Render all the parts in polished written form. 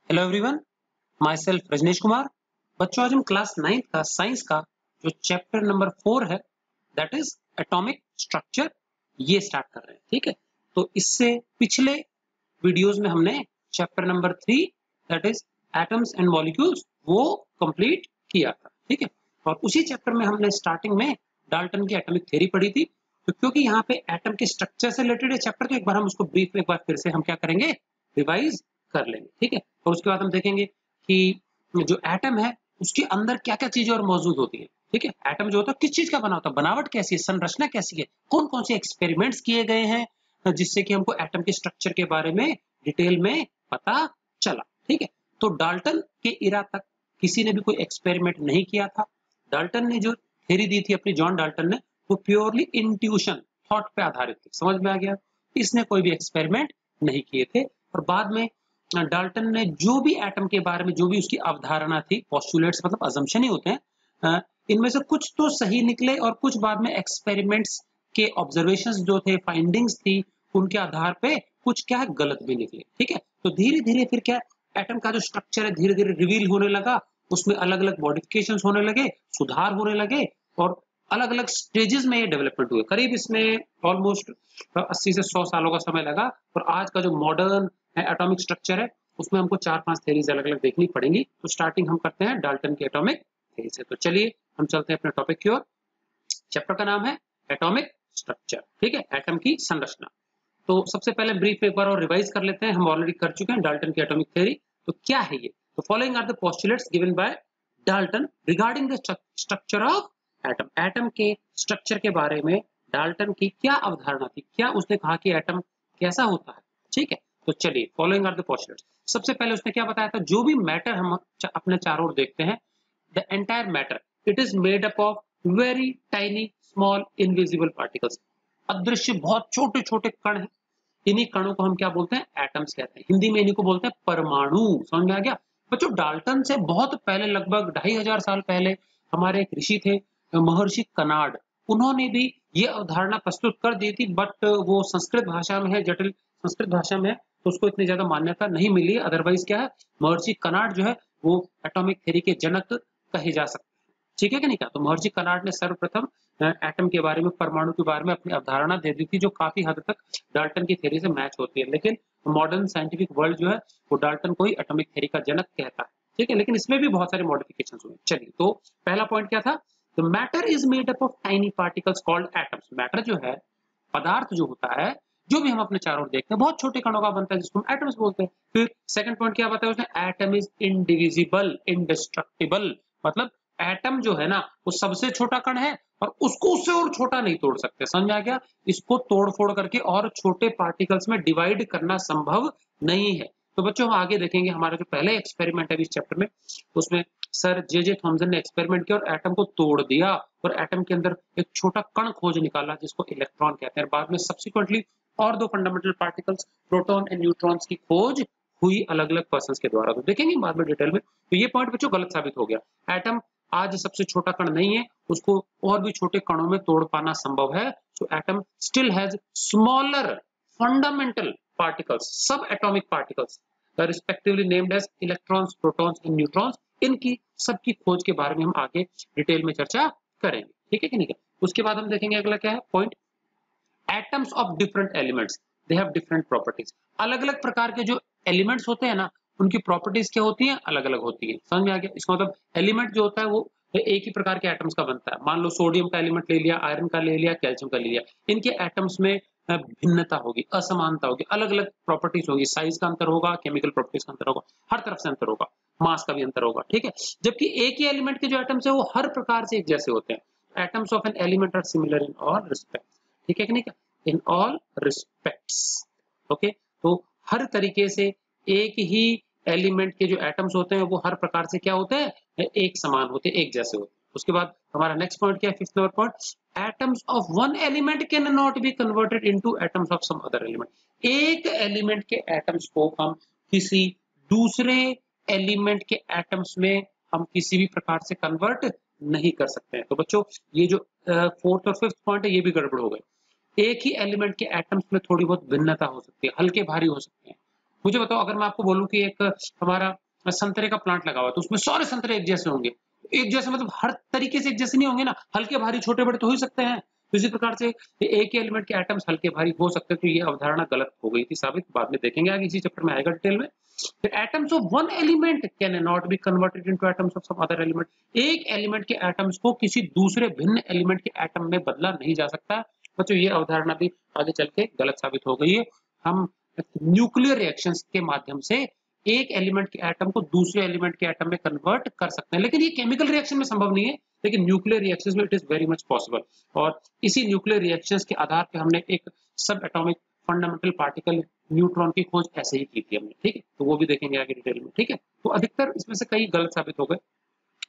Hello everyone, myself Rajnish Kumar. बच्चों, आज हम क्लास 9 का साइंस का जो चैप्टर नंबर 4 है, दैट इज एटॉमिक स्ट्रक्चर, ये स्टार्ट कर रहे हैं। ठीक है, तो इससे पिछले वीडियोस में हमने chapter number 3 that is atoms and molecules वो कंप्लीट किया था। ठीक है, और उसी चैप्टर में हमने स्टार्टिंग में डाल्टन की एटॉमिक थ्योरी पढ़ी थी। तो क्योंकि यहाँ पे एटम के स्ट्रक्चर से रिलेटेड है चैप्टर, तो एक बार हम उसको ब्रीफ एक बार फिर से हम क्या करेंगे, रिवाइज कर लेंगे। ठीक है, और उसके बाद हम देखेंगे कि जो एटम है उसके अंदर क्या क्या चीजें और मौजूद होती है। ठीक है, एटम जो होता है किस चीज का बना होता है, बनावट कैसी है, संरचना कैसी है, कौन कौन से एक्सपेरिमेंट्स किए गए हैं जिससे कि हमको एटम के स्ट्रक्चर के बारे में डिटेल में पता चला। ठीक है, तो डाल्टन के इरा तक किसी ने भी कोई एक्सपेरिमेंट नहीं किया था। डाल्टन ने जो थ्योरी दी थी अपनी, जॉन डाल्टन ने, वो प्योरली इंट्यूशन, थॉट पे आधारित थी। समझ में आ गया, इसने कोई भी एक्सपेरिमेंट नहीं किए थे। और बाद में डाल्टन ने जो भी एटम के बारे में जो भी उसकी अवधारणा थी, पोस्टुलेट्स मतलब अजम्पशन ही होते हैं, इनमें से कुछ तो सही निकले और कुछ बाद में एक्सपेरिमेंट्स के ऑब्जर्वेशंस जो थे, फाइंडिंग्स थी, उनके आधार पे कुछ क्या है गलत भी निकले। ठीक है, तो धीरे धीरे फिर क्या, एटम का जो स्ट्रक्चर है धीरे धीरे रिवील होने लगा, उसमें अलग अलग मॉडिफिकेशंस होने लगे, सुधार होने लगे, और अलग अलग स्टेजेस में ये डेवलपमेंट हुए। करीब इसमें ऑलमोस्ट 80 से 100 सालों का समय लगा। और आज का जो मॉडर्न एटॉमिक स्ट्रक्चर है उसमें हमको 4-5 थ्योरीज अलग अलग देखनी पड़ेंगी। तो स्टार्टिंग हम करते हैं डाल्टन की एटॉमिक थ्योरी से। तो चलिए हम चलते हैं अपने टॉपिक की ओर। चैप्टर का नाम है एटॉमिक स्ट्रक्चर। ठीक है, एटम की संरचना। तो सबसे पहले ब्रीफ एक बार और रिवाइज कर लेते हैं, हम ऑलरेडी कर चुके हैं डाल्टन की एटॉमिक थ्योरी। तो क्या है ये? तो following are the postulates given by Dalton regarding the structure of atom. Atom के स्ट्रक्चर के बारे में डाल्टन की क्या अवधारणा थी, क्या उसने कहा कि एटम कैसा होता है। ठीक है, तो चलिए फॉलोइंग आर द पोस्टुलेट्स। सबसे पहले उसने क्या बताया था, जो भी मैटर हम अपने चारों ओर देखते हैं, the entire matter it is made up of very tiny small invisible particles. अदृश्य बहुत छोटे छोटे कण हैं, इन्हीं कणों को हम क्या बोलते हैं, एटम्स कहते हैं। हिंदी में इन्हीं को बोलते हैं परमाणु। समझ में आ गया बच्चों? डाल्टन से बहुत पहले, लगभग 2500 साल पहले, हमारे एक ऋषि थे, महर्षि कनाड, उन्होंने भी ये अवधारणा प्रस्तुत कर दी थी, बट वो संस्कृत भाषा में है, जटिल संस्कृत भाषा में है, तो उसको इतनी ज्यादा मान्यता नहीं मिली। अदरवाइज क्या है, महर्षि कनाड जो है वो एटॉमिक थ्योरी के जनक कहे जा सकते हैं। ठीक है कि नहीं कहा? तो महर्षि कनाड ने सर्वप्रथम एटम के बारे में, परमाणु के बारे में अपनी अवधारणा दे दी थी, जो काफी हद तक डाल्टन की थ्योरी से मैच होती है। लेकिन मॉडर्न साइंटिफिक वर्ल्ड जो है वो डाल्टन को ही एटॉमिक थ्योरी का जनक कहता है। ठीक है, लेकिन इसमें भी बहुत सारे मॉडिफिकेशंस हुए। चलिए, तो पहला पॉइंट क्या था, तो matter is made up of tiny particles called atoms. Matter जो है, पदार्थ जो होता है, जो भी हम अपने चारों ओर देखते हैं, बहुत छोटे कणों का बनता है, जिसको हम एटम्स बोलते हैं। फिर सेकंड पॉइंट क्या बताया उसने, एटम इज इंडिविजिबल इंडेस्ट्रक्टिबल। मतलब एटम जो है ना, वो सबसे छोटा कण है और उसको उससे और छोटा नहीं तोड़ सकते। समझ में आ गया? इसको तोड़ फोड़ करके और छोटे पार्टिकल्स में डिवाइड करना संभव नहीं है। तो बच्चों, हम आगे देखेंगे, हमारा जो पहले एक्सपेरिमेंट है इस चैप्टर में, उसमें सर जे थॉमसन ने एक्सपेरिमेंट किया और एटम को तोड़ दिया, और एटम के अंदर एक छोटा कण खोज निकाला जिसको इलेक्ट्रॉन कहते हैं। बाद में सब्सिक्वेंटली और दो fundamental particles, proton and neutrons की खोज हुई अलग अलग पर्सन्स के द्वारा। तो देखेंगे बाद में डिटेल में। तो ये पॉइंट बच्चों गलत साबित हो गया। एटम आज सबसे छोटा कण नहीं है, उसको और भी छोटे कणों में तोड़ पाना संभव है। So atom still has smaller fundamental particles, sub atomic particles, respectively named as electrons, protons and neutrons. इनकी सबकी खोज के बारे में हम आगे डिटेल में चर्चा करेंगे। ठीक है कि नहीं? उसके बाद हम देखेंगे अगला क्या है point, atoms of different elements they have different properties. अलग अलग प्रकार के जो एलिमेंट्स होते हैं ना, उनकी प्रॉपर्टीज क्या होती हैं, अलग अलग होती है। समझ में आ गया? इसका मतलब एलिमेंट जो होता है वो एक ही प्रकार के एटम्स का बनता है। मान लो सोडियम का एलिमेंट ले लिया, आयरन का ले लिया, कैल्शियम का ले लिया, इनके एटम्स में भिन्नता होगी, असमानता होगी, अलग अलग प्रॉपर्टीज होगी, साइज का अंतर होगा, केमिकल प्रॉपर्टीज का अंतर होगा, हर तरफ से अंतर होगा, मास का भी अंतर होगा। ठीक है, जबकि एक ही एलिमेंट के जो एटम्स है वो हर प्रकार से एक जैसे होते हैं। Atoms of an element are similar in all respect. ठीक है कि नहीं? In all respects. ओके, तो हर तरीके से एक ही एलिमेंट के जो एटम्स होते हैं वो हर प्रकार से क्या होते हैं, एक समान होते हैं, एक जैसे होते हैं। उसके बाद हमारा नेक्स्ट पॉइंट क्या है, fifth number point, atoms of one element can not be converted into atoms of some other element. एक एलिमेंट के एटम्स को हम किसी दूसरे एलिमेंट के एटम्स में हम किसी भी प्रकार से कन्वर्ट नहीं कर सकते हैं। तो बच्चों, ये जो फोर्थ और फिफ्थ पॉइंट है ये भी गड़बड़ हो गए। एक ही एलिमेंट के एटम्स में थोड़ी बहुत भिन्नता हो सकती है, हल्के भारी हो सकते हैं, मुझे बताओ, अगर मैं आपको बोलूं कि एक हमारा संतरे का प्लांट लगा हुआ है तो उसमें सारे संतरे एक जैसे होंगे, एक जैसे मतलब हर तरीके से एक जैसे नहीं होंगे ना, हल्के भारी छोटे बड़े तो हो ही सकते हैं। तो इसी प्रकार से एक ही एलिमेंट के एटम्स हल्के भारी हो सकते हैं, तो ये अवधारणा गलत हो गई थी साबित, बाद में देखेंगे आगे इसी चैप्टर में आएगा डिटेल में। फिर atoms of one element can not be converted into atoms of some other element. एक एलिमेंट के एटम्स को किसी दूसरे भिन्न एलिमेंट के एटम में बदला नहीं जा सकता। बच्चों ये अवधारणा भी आगे चल के गलत साबित हो गई है। हम न्यूक्लियर रिएक्शंस के माध्यम से एक एलिमेंट के एटम को दूसरे एलिमेंट के एटम में कन्वर्ट कर सकते हैं, लेकिन ये केमिकल रिएक्शन में संभव नहीं है, लेकिन न्यूक्लियर रिएक्शंस में it is very much possible. और इसी न्यूक्लियर रिएक्शंस के आधार पर हमने एक सब एटॉमिक फंडामेंटल पार्टिकल न्यूट्रॉन की खोज ऐसे ही की थी हमने, ठीक है, तो वो भी देखेंगे आगे डिटेल में, ठीक है। तो अधिकतर इसमें से कई गलत साबित हो गए,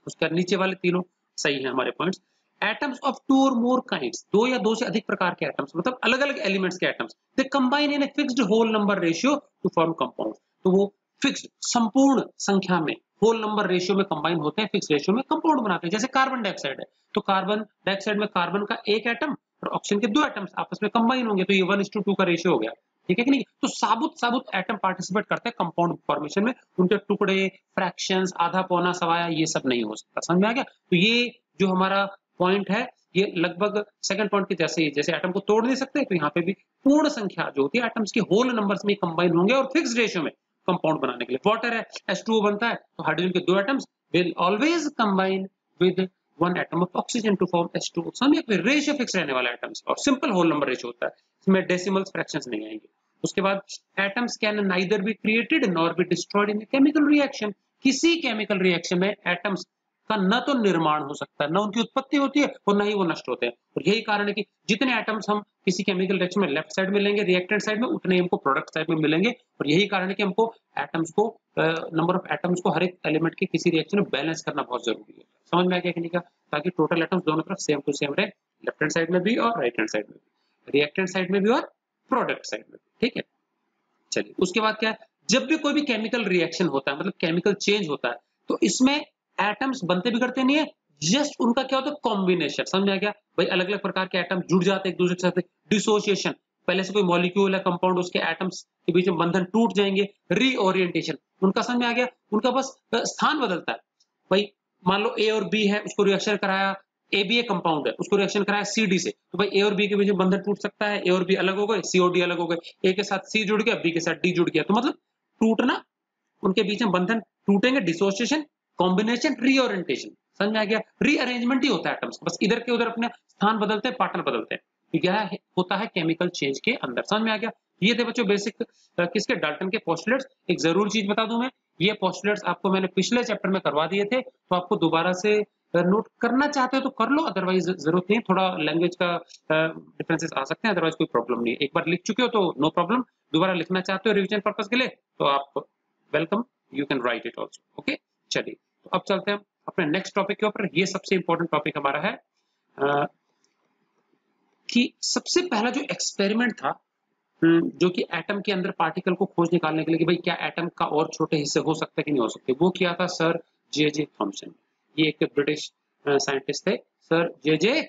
उसके नीचे वाले तीनों सही है हमारे पॉइंट्स। एटम्स ऑफ टू और मोर काइंड्स, दो या दो से अधिक प्रकार के एटम्स, मतलब अलग अलग एलिमेंट्स के atoms, they combine in a fixed whole number ratio to form compound. तो वो फिक्स्ड संपूर्ण संख्या में होल नंबर रेशियो में कंबाइन होते हैं, फिक्स रेशियो में कंपाउंड बनाते हैं। जैसे कार्बन डाइऑक्साइड है, तो कार्बन डाइऑक्साइड में कार्बन का एक एटम और ऑक्सीजन के दो एटम्स आपस में कंबाइन होंगे, तो ये 1:2 का रेशियो हो गया, ठीक है कि नहीं। तो साबुत साबुत एटम पार्टिसिपेट करते हैं कंपाउंड फॉर्मेशन में, उनके टुकड़े, फ्रैक्शंस, आधा पौना सवाया ये सब नहीं हो सकता। समझ में आ गया। तो ये जो हमारा पॉइंट है ये लगभग सेकंड पॉइंट के जैसे ही, जैसे एटम को तोड़ नहीं सकते, तो यहाँ पे भी पूर्ण संख्या जो होती है एटम्स की होल नंबर्स में कंबाइन होंगे और फिक्स रेशियो में कंपाउंड बनाने के लिए। वाटर है, H2O बनता है, तो हाइड्रोजन के दो atoms will always combine with one atom of oxygen to form H2O। समझिए, रेशियो फिक्स रहने वाला एटम्स और सिंपल होल नंबर रेशियो होता है, इसमें डेसिमल्स फ्रैक्शंस नहीं आएंगे। उसके बाद atoms can neither be created nor be destroyed in chemical reaction. किसी केमिकल रिएक्शन में एटम्स का न तो निर्माण हो सकता है, न उनकी उत्पत्ति होती है और न ही वो नष्ट होते हैं। और यही कारण है कि जितने एटम्स हम किसी केमिकल रिएक्शन में लेफ्ट साइड में लेंगे रिएक्टेंट साइड में, उतने हमको प्रोडक्ट साइड में मिलेंगे। और यही कारण है कि हमको एटम्स को नंबर ऑफ एटम्स को हर एक एलिमेंट के किसी रिएक्शन में बैलेंस करना बहुत जरूरी है। समझ में आ गया कि नहीं का, ताकि टोटल एटम्स दोनों तरफ सेम टू सेम रहे, लेफ्ट हैंड साइड में भी और राइट हैंड साइड में भी, रिएक्टेंट साइड में भी और प्रोडक्ट साइड में भी, ठीक है। चलिए, उसके बाद क्या है, जब भी कोई भी केमिकल रिएक्शन होता है, मतलब केमिकल चेंज होता है, तो इसमें एटम्स बनते बिगड़ते नहीं है, जस्ट उनका क्या होता है, कॉम्बिनेशन। समझ आ गया भाई, अलग अलग प्रकार के एटम जुड़ जाते हैं एक दूसरे के साथ, डिसोसिएशन, पहले से कोई मॉलिक्यूल है कंपाउंड, उसके एटम्स के बीच में बंधन टूट जाएंगे, रीओरिएंटेशन, उनका समझ में आ गया, उनका बस स्थान बदलता है। भाई मान लो ए और बी है, उसको रिएक्शन कराया, ए बी ए कंपाउंड है, उसको रिएक्शन कराया सी डी से, तो भाई ए और बी के बीच में बंधन टूट सकता है, ए और बी अलग हो गए, सी और डी अलग हो गए, ए के साथ सी जुड़ गया, बी के साथ डी जुड़ गया, तो मतलब टूटना, उनके बीच में बंधन टूटेंगे, डिसोसिएशन, कॉम्बिनेशन, रीओरिएंटेशन। समझ में आ गया, रीअरेंजमेंट ही होता है एटम्स, बस इधर के उधर अपने स्थान बदलते हैं, पार्टनर बदलते हैं, यह होता है केमिकल चेंज के अंदर। समझ में आ गया। ये थे बच्चों बेसिक किसके, डाल्टन के पोस्टुलेट्स। एक जरूर चीज बता दूं मैं, ये पोस्टुलेट्स आपको मैंने पिछले चैप्टर में करवा दिए थे, तो आपको दोबारा से नोट करना चाहते हो तो कर लो, अदरवाइज जरूरत नहीं। थोड़ा लैंग्वेज का डिफरेंसेस आ सकते हैं, अदरवाइज कोई प्रॉब्लम नहीं है। एक बार लिख चुके हो तो नो प्रॉब्लम, दोबारा लिखना चाहते हो रिविजन पर्पस के लिए तो आप welcome, you can write it also, okay. चलिए, तो अब चलते हैं अपने नेक्स्ट टॉपिक के ऊपर। ये सबसे इंपॉर्टेंट टॉपिक हमारा है कि सबसे पहला जो एक्सपेरिमेंट था जो कि एटम के अंदर पार्टिकल को खोज निकालने के लिए कि भाई क्या एटम का और छोटे हिस्से हो सकते हैं कि नहीं हो सकते, वो किया था सर जे थॉमसन। ये एक ब्रिटिश साइंटिस्ट थे, सर जे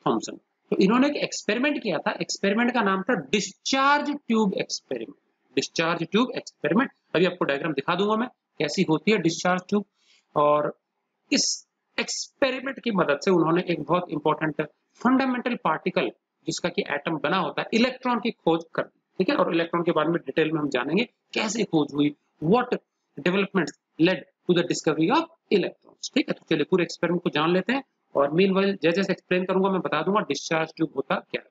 थॉमसन। तो इन्होंने एक एक्सपेरिमेंट किया था, एक्सपेरिमेंट का नाम था discharge tube experiment. Discharge tube experiment, अभी आपको डायग्राम दिखा दूंगा मैं कैसी होती है डिस्चार्ज ट्यूब। और इस एक्सपेरिमेंट की मदद से उन्होंने एक बहुत इंपॉर्टेंट फंडामेंटल पार्टिकल जिसका कि एटम बना होता है, इलेक्ट्रॉन की खोज कर दी, ठीक है। और इलेक्ट्रॉन के बारे में डिटेल में हम जानेंगे कैसे खोज हुई, what developments led to the discovery of electrons, ठीक है। तो चलिए पूरे एक्सपेरिमेंट को जान लेते हैं और मीनवाइल जैसे जैसे एक्सप्लेन करूंगा मैं बता दूंगा डिस्चार्ज ट्यूब होता क्या है।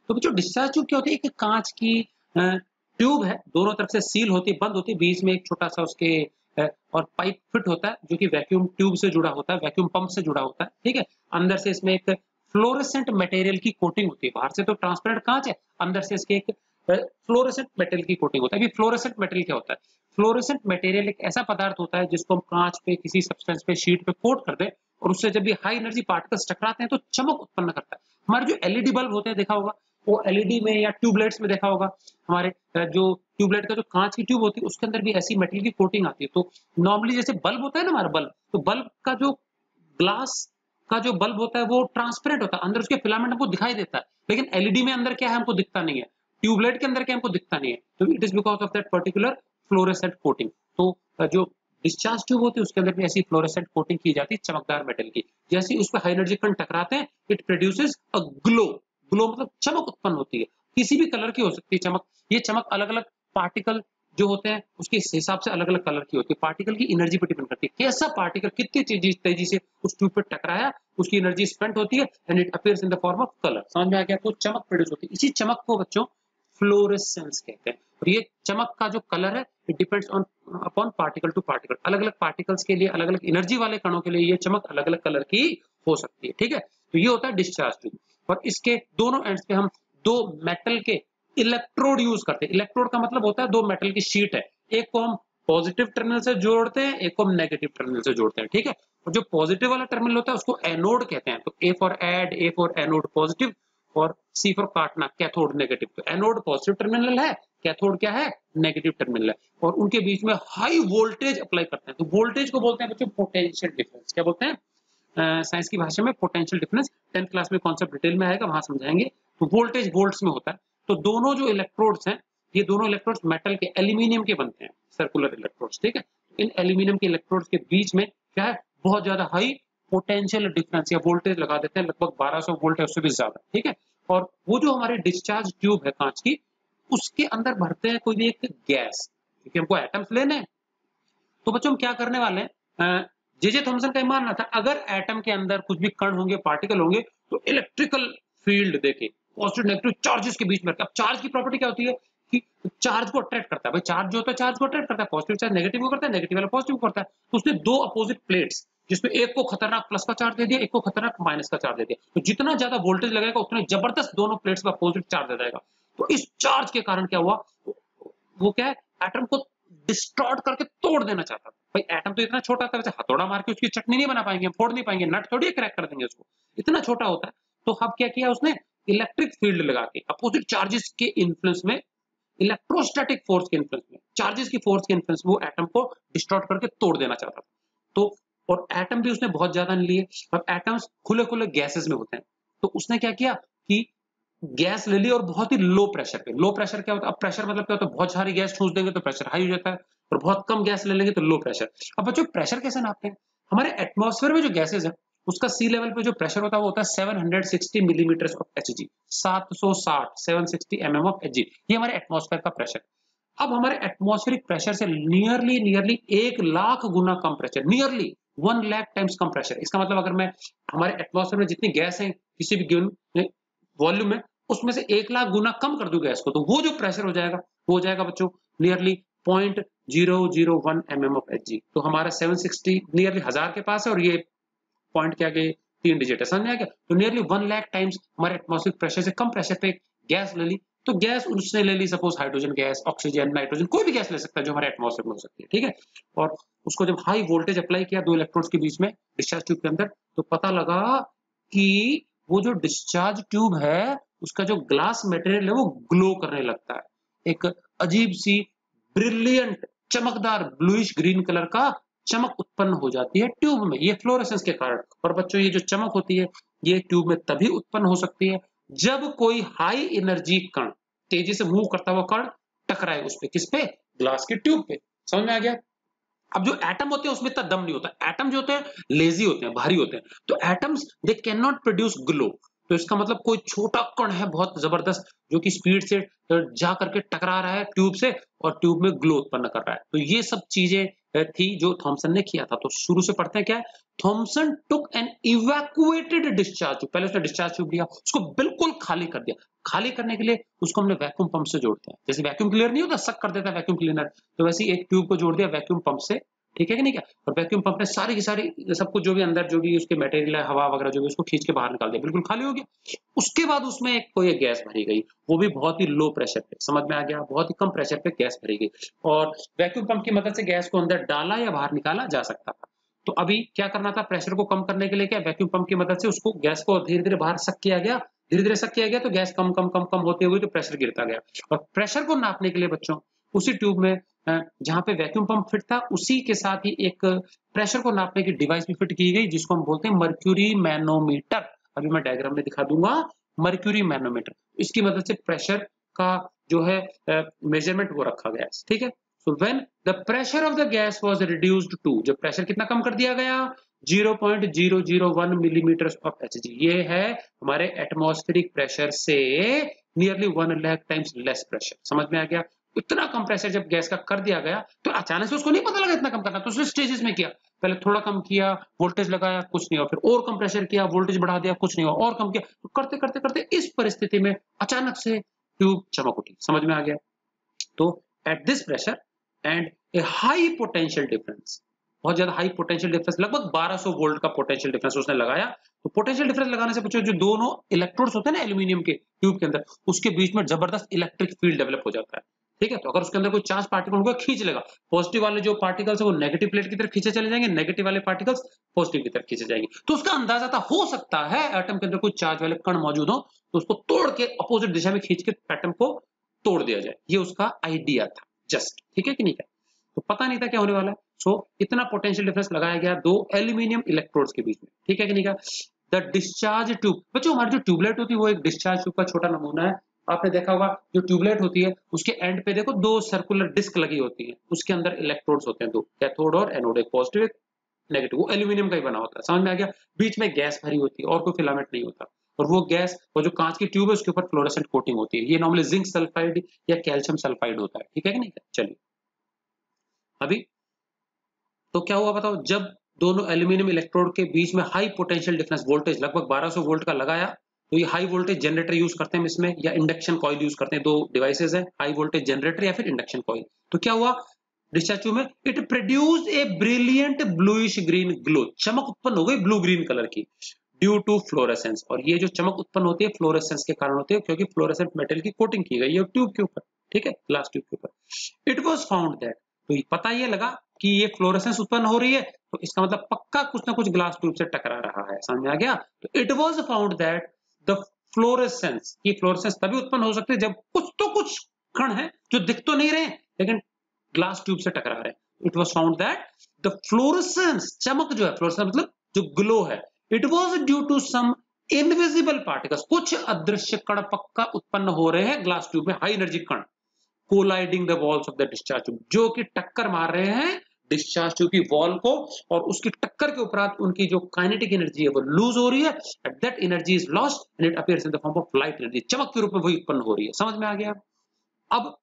तो बच्चों डिस्चार्ज ट्यूब क्या होती है, एक कांच की ट्यूब है, दोनों तरफ से सील होती है, बंद होती है, बीच में एक छोटा सा उसके और पाइप फिट होता है जो कि वैक्यूम ट्यूब से जुड़ा होता है, वैक्यूम पंप से जुड़ा होता है, ठीक है। अंदर से इसमें एक फ्लोरेसेंट मटेरियल की कोटिंग होती है, बाहर से तो ट्रांसपेरेंट कांच है, अंदर से इसके एक फ्लोरेसेंट मटेरियल की कोटिंग होता है। अभी फ्लोरेसेंट मटेरियल क्या होता है, फ्लोरेसेंट मटेरियल एक ऐसा पदार्थ होता है जिसको हम कांच पे किसी सब्सटेंस पे शीट पे कोट कर दें और उससे जब भी हाई एनर्जी पार्टिकल्स टकराते हैं तो चमक उत्पन्न करता है। हमारे जो एलईडी बल्ब होते हैं देखा होगा, वो एलईडी में या ट्यूबलाइट्स में देखा होगा, हमारे जो ट्यूबलाइट का जो कांच की ट्यूब होती है उसके अंदर भी ऐसी मटेरियल की कोटिंग आती है। तो नॉर्मली जैसे बल्ब होता है ना हमारा बल्ब, तो बल्ब का जो ग्लास का जो बल्ब होता है वो ट्रांसपेरेंट होता है, अंदर उसके फिलामेंट हमको दिखाई देता है, लेकिन एलईडी में अंदर क्या है हमको दिखता नहीं है, ट्यूबलाइट के अंदर क्या हमको दिखता नहीं है, तो it is because of that particular fluorescent coating. तो जो डिस्चार्ज ट्यूब होती है उसके अंदर भी ऐसी फ्लोरेसेंट कोटिंग की जाती है चमकदार मेटल की। जैसे उस पर हाई एनर्जी कण टकराते हैं, it produces a glow. Glow मतलब चमक उत्पन्न होती है, किसी भी कलर की हो सकती है चमक। ये चमक अलग अलग पार्टिकल जो होते हैं उसके हिसाब से अलग अलग कलर की होती है। पार्टिकल की एनर्जी पर डिपेंड करती है, कैसा पार्टिकल कितनी तेजी से उस ट्यूब पे टकराया, उसकी एनर्जी स्पेंड होती है and it appears in the form of colour. समझ में आ गया? तो चमक प्रोड्यूस होती है, इसी चमक को बच्चों फ्लोरेसेंस कहते हैं। और ये चमक का जो कलर है it depends on upon particle to particle. अलग अलग पार्टिकल्स के लिए, अलग अलग एनर्जी वाले कणों के लिए ये चमक अलग अलग कलर की हो सकती है। ठीक है, तो ये होता है डिस्चार्ज ट्यूब। और इसके दोनों एंड्स पे हम दो मेटल के इलेक्ट्रोड यूज करते हैं। इलेक्ट्रोड का मतलब होता है दो मेटल की शीट है, एक को हम पॉजिटिव टर्मिनल से जोड़ते हैं, एक को हम नेगेटिव टर्मिनल से जोड़ते हैं। ठीक है, और जो पॉजिटिव वाला टर्मिनल होता है उसको एनोड कहते हैं। तो A for add, A for anode positive और सी फॉर काटना, कैथोड नेगेटिव। तो एनोड पॉजिटिव टर्मिनल है, कैथोड क्या है? नेगेटिव टर्मिनल है। और उनके बीच में हाई वोल्टेज अप्लाई करते हैं। तो वोल्टेज को बोलते हैं बच्चों पोटेंशियल डिफरेंस। क्या बोलते हैं? साइंस की भाषा में पोटेंशियल डिफरेंस। 10th क्लास में कॉन्सेप्ट डिटेल में आएगा, वहां समझाएंगे। तो वोल्टेज वोल्ट्स में होता है। तो दोनों जो इलेक्ट्रोड्स हैं, ये दोनों इलेक्ट्रोड्स मेटल के, एल्यूमिनियम के बनते हैं, सर्कुलर इलेक्ट्रोड्स। ठीक है, इन एल्यूमिनियम के इलेक्ट्रोड्स के बीच में क्या है? बहुत ज्यादा हाई पोटेंशियल डिफरेंस या वोल्टेज लगा देते हैं, लगभग 1200 वोल्ट है, उससे भी ज्यादा। ठीक है, और वो जो हमारे डिस्चार्ज ट्यूब है कांच की, उसके अंदर भरते हैं कोई भी एक गैस, क्योंकि हमको एटम्स लेने हैं। तो बच्चों हम क्या करने वाले हैं, जे थॉमसन का ये मानना था अगर एटम के अंदर कुछ भी कण होंगे, पार्टिकल होंगे, तो इलेक्ट्रिकल फील्ड देके पॉजिटिव नेगेटिव चार्जेस के बीच में। अब चार्ज की प्रॉपर्टी क्या होती है कि चार्ज को अट्रैक्ट करता है। भाई चार्ज जो होता है चार्ज को अट्रैक्ट करता है, पॉजिटिव चार्ज नेगेटिव को करता है, नेगेटिव वाला पॉजिटिव को करता है। तो उसने दो अपोजिट प्लेट्स, जिसमें एक को खतरनाक प्लस का चार्ज दे दिया, एक को खतरनाक माइनस का चार्ज दे दिया। तो जितना ज्यादा वोल्टेज लगेगा उतना जबरदस्त दोनों प्लेट्स का अपोजिट चार्ज दे जाएगा। तो इस चार्ज के कारण क्या हुआ, वो क्या है, एटम को डिस्टॉर्ट करके तोड़ देना चाहता था। भाई एटम तो इतना छोटा था, वैसे हथौड़ा मार के उसकी चटनी नहीं बना पाएंगे, हम फोड़ नहीं पाएंगे, नट थोड़ी क्रैक कर देंगे उसको, इतना छोटा होता है। तो अब क्या किया उसने, इलेक्ट्रिक फील्ड लगा के अपोजिट चार्जेस के इन्फ्लुएंस में, इलेक्ट्रोस्टैटिक फोर्स के इन्फ्लुएंस में, चार्जेस की फोर्स के इन्फ्लुएंस में वो एटम को डिस्टॉर्ट करके तोड़ देना चाहता था। तो और एटम भी उसने बहुत ज्यादा नहीं लिए। अब एटम्स खुले खुले गैसेस में होते हैं, तो उसने क्या किया कि गैस ले ली और बहुत ही लो प्रेशर पे। लो प्रेशर क्या होता है? अब प्रेशर मतलब क्या होता है, बहुत सारी गैस ठूस देंगे तो प्रेशर हाई हो जाता है, और बहुत कम गैस ले लेंगे तो लो प्रेशर। अब बच्चों प्रेशर कैसे नापते हैं? हमारे एटमॉस्फेयर में जो गैसेज है उसका सी लेवल पे जो प्रेशर होता है वो होता है 760 millimetre of Hg, 760 mm of Hg. ये हमारे एटमॉस्फेयर का प्रेशर। अब हमारे एटमॉस्फेरिक प्रेशर से नियरली 1 लाख गुना कम प्रेशर, नियरली 1 लाख टाइम्स कम प्रेशर। इसका मतलब अगर मैं हमारे एटमॉस्फेयर में जितनी गैस है किसी भी गिवन वॉल्यूम में, उसमें से 1 लाख गुना कम कर दूं गैस को, तो वो जो प्रेशर हो जाएगा वो हो जाएगा बच्चों नियरली 0.001 mm ऑफ एचजी। तो हमारा 760 नियरली 1000 के पास है, और ये पॉइंट क्या गए 3 डिजिट है, समझ में आ गया? तो नियरली 1 लाख टाइम्स हमारे एटमॉस्फेरिक प्रेशर से कम प्रेशर पे गैस ले ली। तो गैस उसने ले ली, suppose hydrogen gas, oxygen, nitrogen, कोई भी गैस ले सकता है जो हमारे एटमॉस्फेयर में हो सकती है। ठीक है, और उसको जब हाई वोल्टेज अप्लाई किया दो इलेक्ट्रोड्स के बीच में डिस्चार्ज ट्यूब के अंदर, तो पता लगा कि वो जो डिस्चार्ज ट्यूब है उसका जो ग्लास मटेरियल है वो ग्लो करने लगता है। एक अजीब सी ब्रिलियंट चमकदार ब्लूइश ग्रीन कलर का चमक उत्पन्न हो जाती है ट्यूब में, ये फ्लोरेसेंस के कारण। और बच्चों ये जो चमक होती है ये ट्यूब में तभी उत्पन्न हो सकती है जब कोई हाई एनर्जी कण, तेजी से मूव करता हुआ कण टकराए उस पे, किस पे? ग्लास के ट्यूब पे। समझ में आ गया? अब जो एटम होते हैं उसमें इतना दम नहीं होता, एटम जो होते हैं लेजी होते हैं, भारी होते हैं। तो atoms they can not produce glow. तो इसका मतलब कोई छोटा कण है बहुत जबरदस्त जो कि स्पीड से जा करके टकरा रहा है ट्यूब से और ट्यूब में ग्लो उत्पन्न कर रहा है। तो ये सब चीजें थी जो थॉमसन ने किया था। तो शुरू से पढ़ते हैं क्या है, Thomson took an evacuated discharge tube. पहले उसने डिस्चार्ज ट्यूब लिया, उसको बिल्कुल खाली कर दिया। खाली करने के लिए उसको हमने वैक्यूम पंप से जोड़ते हैं, जैसे वैक्यूम क्लीनर नहीं होता, सक कर देता है वैक्यूम क्लीनर, तो वैसे ही एक ट्यूब को जोड़ दिया वैक्यूम पंप से। ठीक है कि नहीं? क्या और वैक्यूम पंप ने सारी की सारी सब कुछ जो भी अंदर जो भी उसके मटेरियल है, हवा वगैरह जो भी, उसको खींच के बाहर निकाल दिया, बिल्कुल खाली हो गया। उसके बाद उसमें एक कोई गैस भरी गई, वो भी बहुत ही लो प्रेशर पे। समझ में आ गया? बहुत ही कम प्रेशर पे गैस भरी गई, और वैक्यूम पंप की मदद से गैस को अंदर डाला या बाहर निकाला जा सकता था। तो अभी क्या करना था, प्रेशर को कम करने के लिए क्या, वैक्यूम पंप की मदद से उसको गैस को धीरे धीरे बाहर सक किया गया। धीरे धीरे सक किया गया तो गैस कम कम कम कम होते हुए तो प्रेशर गिरता गया। और प्रेशर को नापने के लिए बच्चों उसी ट्यूब में जहां पे वैक्यूम पंप फिट था उसी के साथ ही एक प्रेशर को नापने की डिवाइस भी फिट की गई, जिसको हम बोलते हैं मर्क्यूरी मैनोमीटर। अभी मैं डायग्राम में दिखा दूंगा, मर्क्यूरी मैनोमीटर। इसकी मदद से प्रेशर का जो है मेजरमेंट वो रखा गया है, ठीक है। So when the pressure of the gas was reduced to, जब प्रेशर कितना कम कर दिया गया 0.001 मिलीमीटर ऑफ Hg, ये है हमारे एटमॉस्फेरिक प्रेशर से nearly 1 lakh times less pressure. समझ में आ गया? इतना कम प्रेशर जब गैस का कर दिया गया तो अचानक से उसको नहीं पता लगा इतना कम करना, तो उसने स्टेजेस में किया, पहले थोड़ा कम किया, वोल्टेज लगाया, कुछ नहीं हुआ, फिर और कम प्रेशर किया, वोल्टेज बढ़ा दिया, कुछ नहीं हुआ, और कम किया, तो करते करते करते इस परिस्थिति में अचानक से ट्यूब चमक उठी। समझ में आ गया? तो at this pressure and A high potential difference, बहुत ज्यादा हाई पोटेंशियल डिफरेंस, लगभग 1200 वोल्ट का पोटेंशियल डिफरेंस उसने लगाया। तो पोटेंशियल डिफरेंस लगाने से पूछो, जो दोनों इलेक्ट्रोड्स होते हैं ना एल्यूमिनियम के ट्यूब के अंदर, उसके बीच में जबरदस्त इलेक्ट्रिक फील्ड डेवलप हो जाता है, ठीक है। तो अगर उसके अंदर कोई चार्ज पार्टिकल होगा खींच लेगा, पॉजिटिव वाले जो पार्टिकल्स है वो नेगेटिव प्लेट की तरफ खींचे चले जाएंगे, नेगेटिव वाले पार्टिकल्स पॉजिटिव की तरफ खींचे जाएंगे। तो उसका अंदाजा था, हो सकता है एटम के अंदर कोई चार्ज वाले कण मौजूद हो तो उसको तोड़ के अपोजिट दिशा में खींच के एटम को तोड़ दिया जाए, ये उसका आइडिया था जस्ट, ठीक है कि नहीं है। तो पता नहीं था क्या होने वाला है। सो इतना पोटेंशियल डिफरेंस लगाया गया दो एल्यूमिनियम इलेक्ट्रोड्स के बीच में, ठीक है कि नहीं। द डिस्चार्ज ट्यूब, बच्चों हमारी जो ट्यूबलाइट होती है वो एक डिस्चार्ज ट्यूब का छोटा नमूना है। आपने देखा होगा जो ट्यूबलाइट होती है उसके एंड पे देखो दो सर्कुलर डिस्क लगी होती है, उसके अंदर इलेक्ट्रोड्स होते हैं दो, कैथोड और एनोड, एक पॉजिटिव एक नेगेटिव, वो एल्यूमिनियम का ही बना होता है। समझ में आ गया? बीच में गैस भरी होती है और कोई फिलामेंट नहीं होता, और वो गैस और जो कांच की ट्यूब है उसके ऊपर फ्लोरेसेंट कोटिंग होती है। ये नॉर्मली जिंक सल्फाइड या कैल्शियम सल्फाइड होता है, ठीक है कि नहीं। चलिए अभी तो क्या हुआ बताओ, जब दोनों एल्यूमिनियम इलेक्ट्रोड के बीच में हाई पोटेंशियल डिफरेंस वोल्टेज लगभग 1200 वोल्ट का लगाया, तो ये हाई वोल्टेज जनरेटर यूज करते हैं इसमें, या इंडक्शन कॉइल यूज करते हैं, दो डिवाइसेस है, हाई वोल्टेज जनरेटर या फिर इंडक्शन कॉइल। तो क्या हुआ डिस्चार्ज ट्यूब में, it produced a brilliant bluish green glow, चमक उत्पन्न हो गई ब्लू ग्रीन कलर की, ड्यू टू फ्लोरेसेंस। और ये जो चमक उत्पन्न होती है फ्लोरेसेंस के कारण होती है, क्योंकि फ्लोरेसेंट मेटल की कोटिंग की गई है ट्यूब के ऊपर, ठीक है, ग्लास ट्यूब के ऊपर। इट वाज फाउंड दैट, तो पता ये लगा कि ये फ्लोरेसेंस उत्पन्न हो रही है, तो इसका मतलब पक्का कुछ ना कुछ ग्लास ट्यूब से टकरा रहा है। समझ में आ गया? तो it was found that the fluorescence, की फ्लोरेसेंस तभी उत्पन्न हो सकती है जब कुछ कण है जो दिख तो नहीं रहे लेकिन ग्लास ट्यूब से टकरा रहे हैं। It was found that the fluorescence, चमक जो है, फ्लोरेसेंस मतलब जो ग्लो है, it was due to some invisible particles, कुछ अदृश्य कण पक्का उत्पन्न हो रहे हैं ग्लास ट्यूब में, हाई एनर्जी कण colliding the walls of the discharge tube, जो कि टक्कर मार रहे हैं डिस्चार्ज ट्यूब की वॉल को, और उसकी टक्कर के उपरांत उनकी जो काइनेटिक एनर्जी है वो लूज हो रही है, at that energy is lost and it appears in the form of light energy, चमक के रूप में वही उत्पन्न हो रही है। समझ में आ गया? अब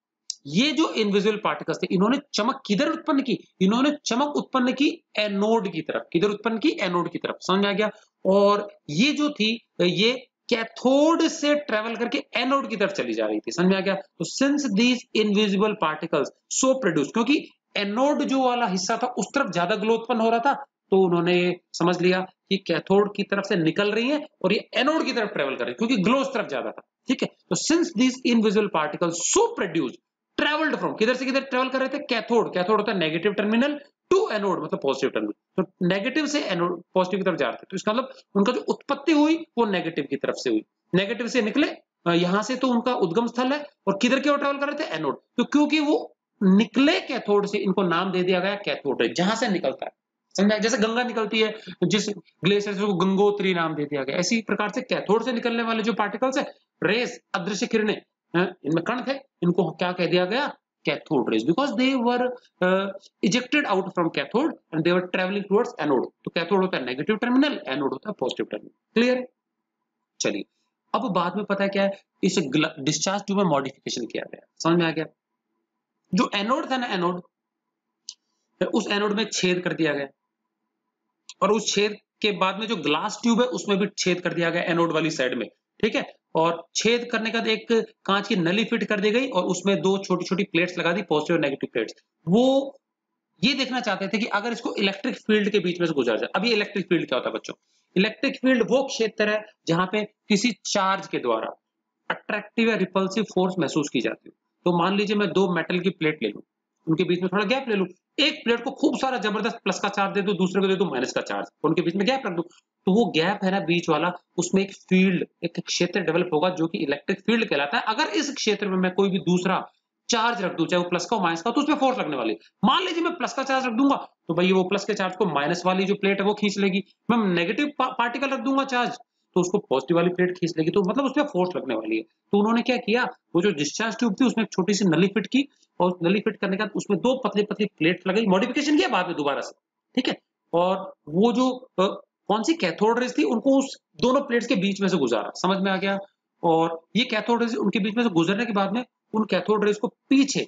ये जो इनविजिबल पार्टिकल्स थे इन्होंने चमक किधर उत्पन्न की, इन्होंने चमक उत्पन्न की एनोड की तरफ, किधर उत्पन्न की, एनोड की तरफ। समझ में आ गया? और ये जो थी ये कैथोड से ट्रेवल करके एनोड की तरफ चली जा रही थी। समझ में आ गया? तो since these invisible particles so produce, क्योंकि एनोड जो वाला हिस्सा था उस तरफ ज्यादा ग्लो उत्पन्न हो रहा था, तो उन्होंने समझ लिया कि कैथोड की तरफ से निकल रही है और ये एनोड की तरफ ट्रेवल कर रही है, क्योंकि ग्लो उस तरफ ज्यादा था, ठीक है। तो since these invisible particles so produce travelled from, किधर से किधर ट्रेवल कर रहे थे, कैथोड, कैथोड होता है नेगेटिव टर्मिनल, टू एनोड मतलब पॉजिटिव टर्मिनल, तो नेगेटिव से एनोड पॉजिटिव की तरफ जा रहे थे, तो इसका मतलब उनका जो उत्पत्ति हुई वो नेगेटिव की तरफ से हुई, नेगेटिव से निकले, यहां से तो उनका उद्गम स्थल है, और किधर की ओर ट्रेवल कर रहे थे, एनोड। तो क्योंकि वो निकले कैथोड से, इनको नाम दे दिया गया कैथोड रे, जहां से निकलता है। समझा? जैसे गंगा निकलती है, जिस ग्लेशियर से उसको गंगोत्री नाम दे दिया गया, इसी प्रकार से कैथोड से निकलने वाले जो पार्टिकल्स है, रेस, अदृश्य किरणें, इनमें कण थे, इनको क्या कह दिया गया, cathode rays, because they were ejected out from cathode and they were travelling towards anode. तो कैथोड होता है नेगेटिव टर्मिनल, एनोड होता है पॉजिटिव टर्मिनल। क्लियर? चलिए अब बाद में पता है क्या है, इसे डिस्चार्ज ट्यूब में मॉडिफिकेशन किया गया। समझ में आ गया? जो एनोड था ना, एनोड, उस एनोड में छेद कर दिया गया, और उस छेद के बाद में जो ग्लास ट्यूब है उसमें भी छेद कर दिया गया एनोड वाली साइड में, ठीक है। और छेद करने का एक कांच की नली फिट कर दी गई और उसमें दो छोटी छोटी प्लेट्स लगा दी, पॉजिटिव और नेगेटिव प्लेट्स। वो ये देखना चाहते थे कि अगर इसको इलेक्ट्रिक फील्ड के बीच में से गुजर जाए। अभी इलेक्ट्रिक फील्ड क्या होता है बच्चों? इलेक्ट्रिक फील्ड वो क्षेत्र है जहां पे किसी चार्ज के द्वारा अट्रैक्टिव या रिपल्सिव फोर्स महसूस की जाती है। तो मान लीजिए मैं दो मेटल की प्लेट ले लूं, उनके बीच में थोड़ा गैप ले लूं, एक प्लेट को खूब सारा जबरदस्त प्लस का चार्ज दे दूं, दूसरे को दे दूं माइनस का चार्ज, उनके बीच में गैप रख दूं, तो वो गैप है ना बीच वाला, उसमें एक फील्ड, एक क्षेत्र डेवलप होगा जो कि इलेक्ट्रिक फील्ड कहलाता है। अगर इस क्षेत्र में मैं कोई भी दूसरा चार्ज रख दूं, चाहे वो प्लस का हो माइनस का, तो उसमें फोर्स लगने वाली। मान लीजिए मैं प्लस का चार्ज रख दूंगा तो भाई वो प्लस के चार्ज को माइनस वाली जो प्लेट है वो खींच लेगी। मैं नेगेटिव पार्टिकल रख दूंगा चार्ज, तो उसको पॉजिटिव वाली प्लेट खींच लेगी, तो मतलब उसपे फोर्स लगने वाली है। तो उन्होंने क्या किया, वो जो डिस्चार्ज ट्यूब थी उसमें एक छोटी सी नली फिट की, और नली फिट करने के बाद उसमें 2 पतली-पतली प्लेट लगाई, मॉडिफिकेशन किया बाद में दोबारा से, ठीक है? और वो जो कौन सी कैथोड रेज़ थी उनको उस दोनों प्लेट्स के बीच में से गुजारा, समझ में आ गया? और ये कैथोड रेज़ उनके बीच में से गुजरने के बाद में उन कैथोड रेज़ को पीछे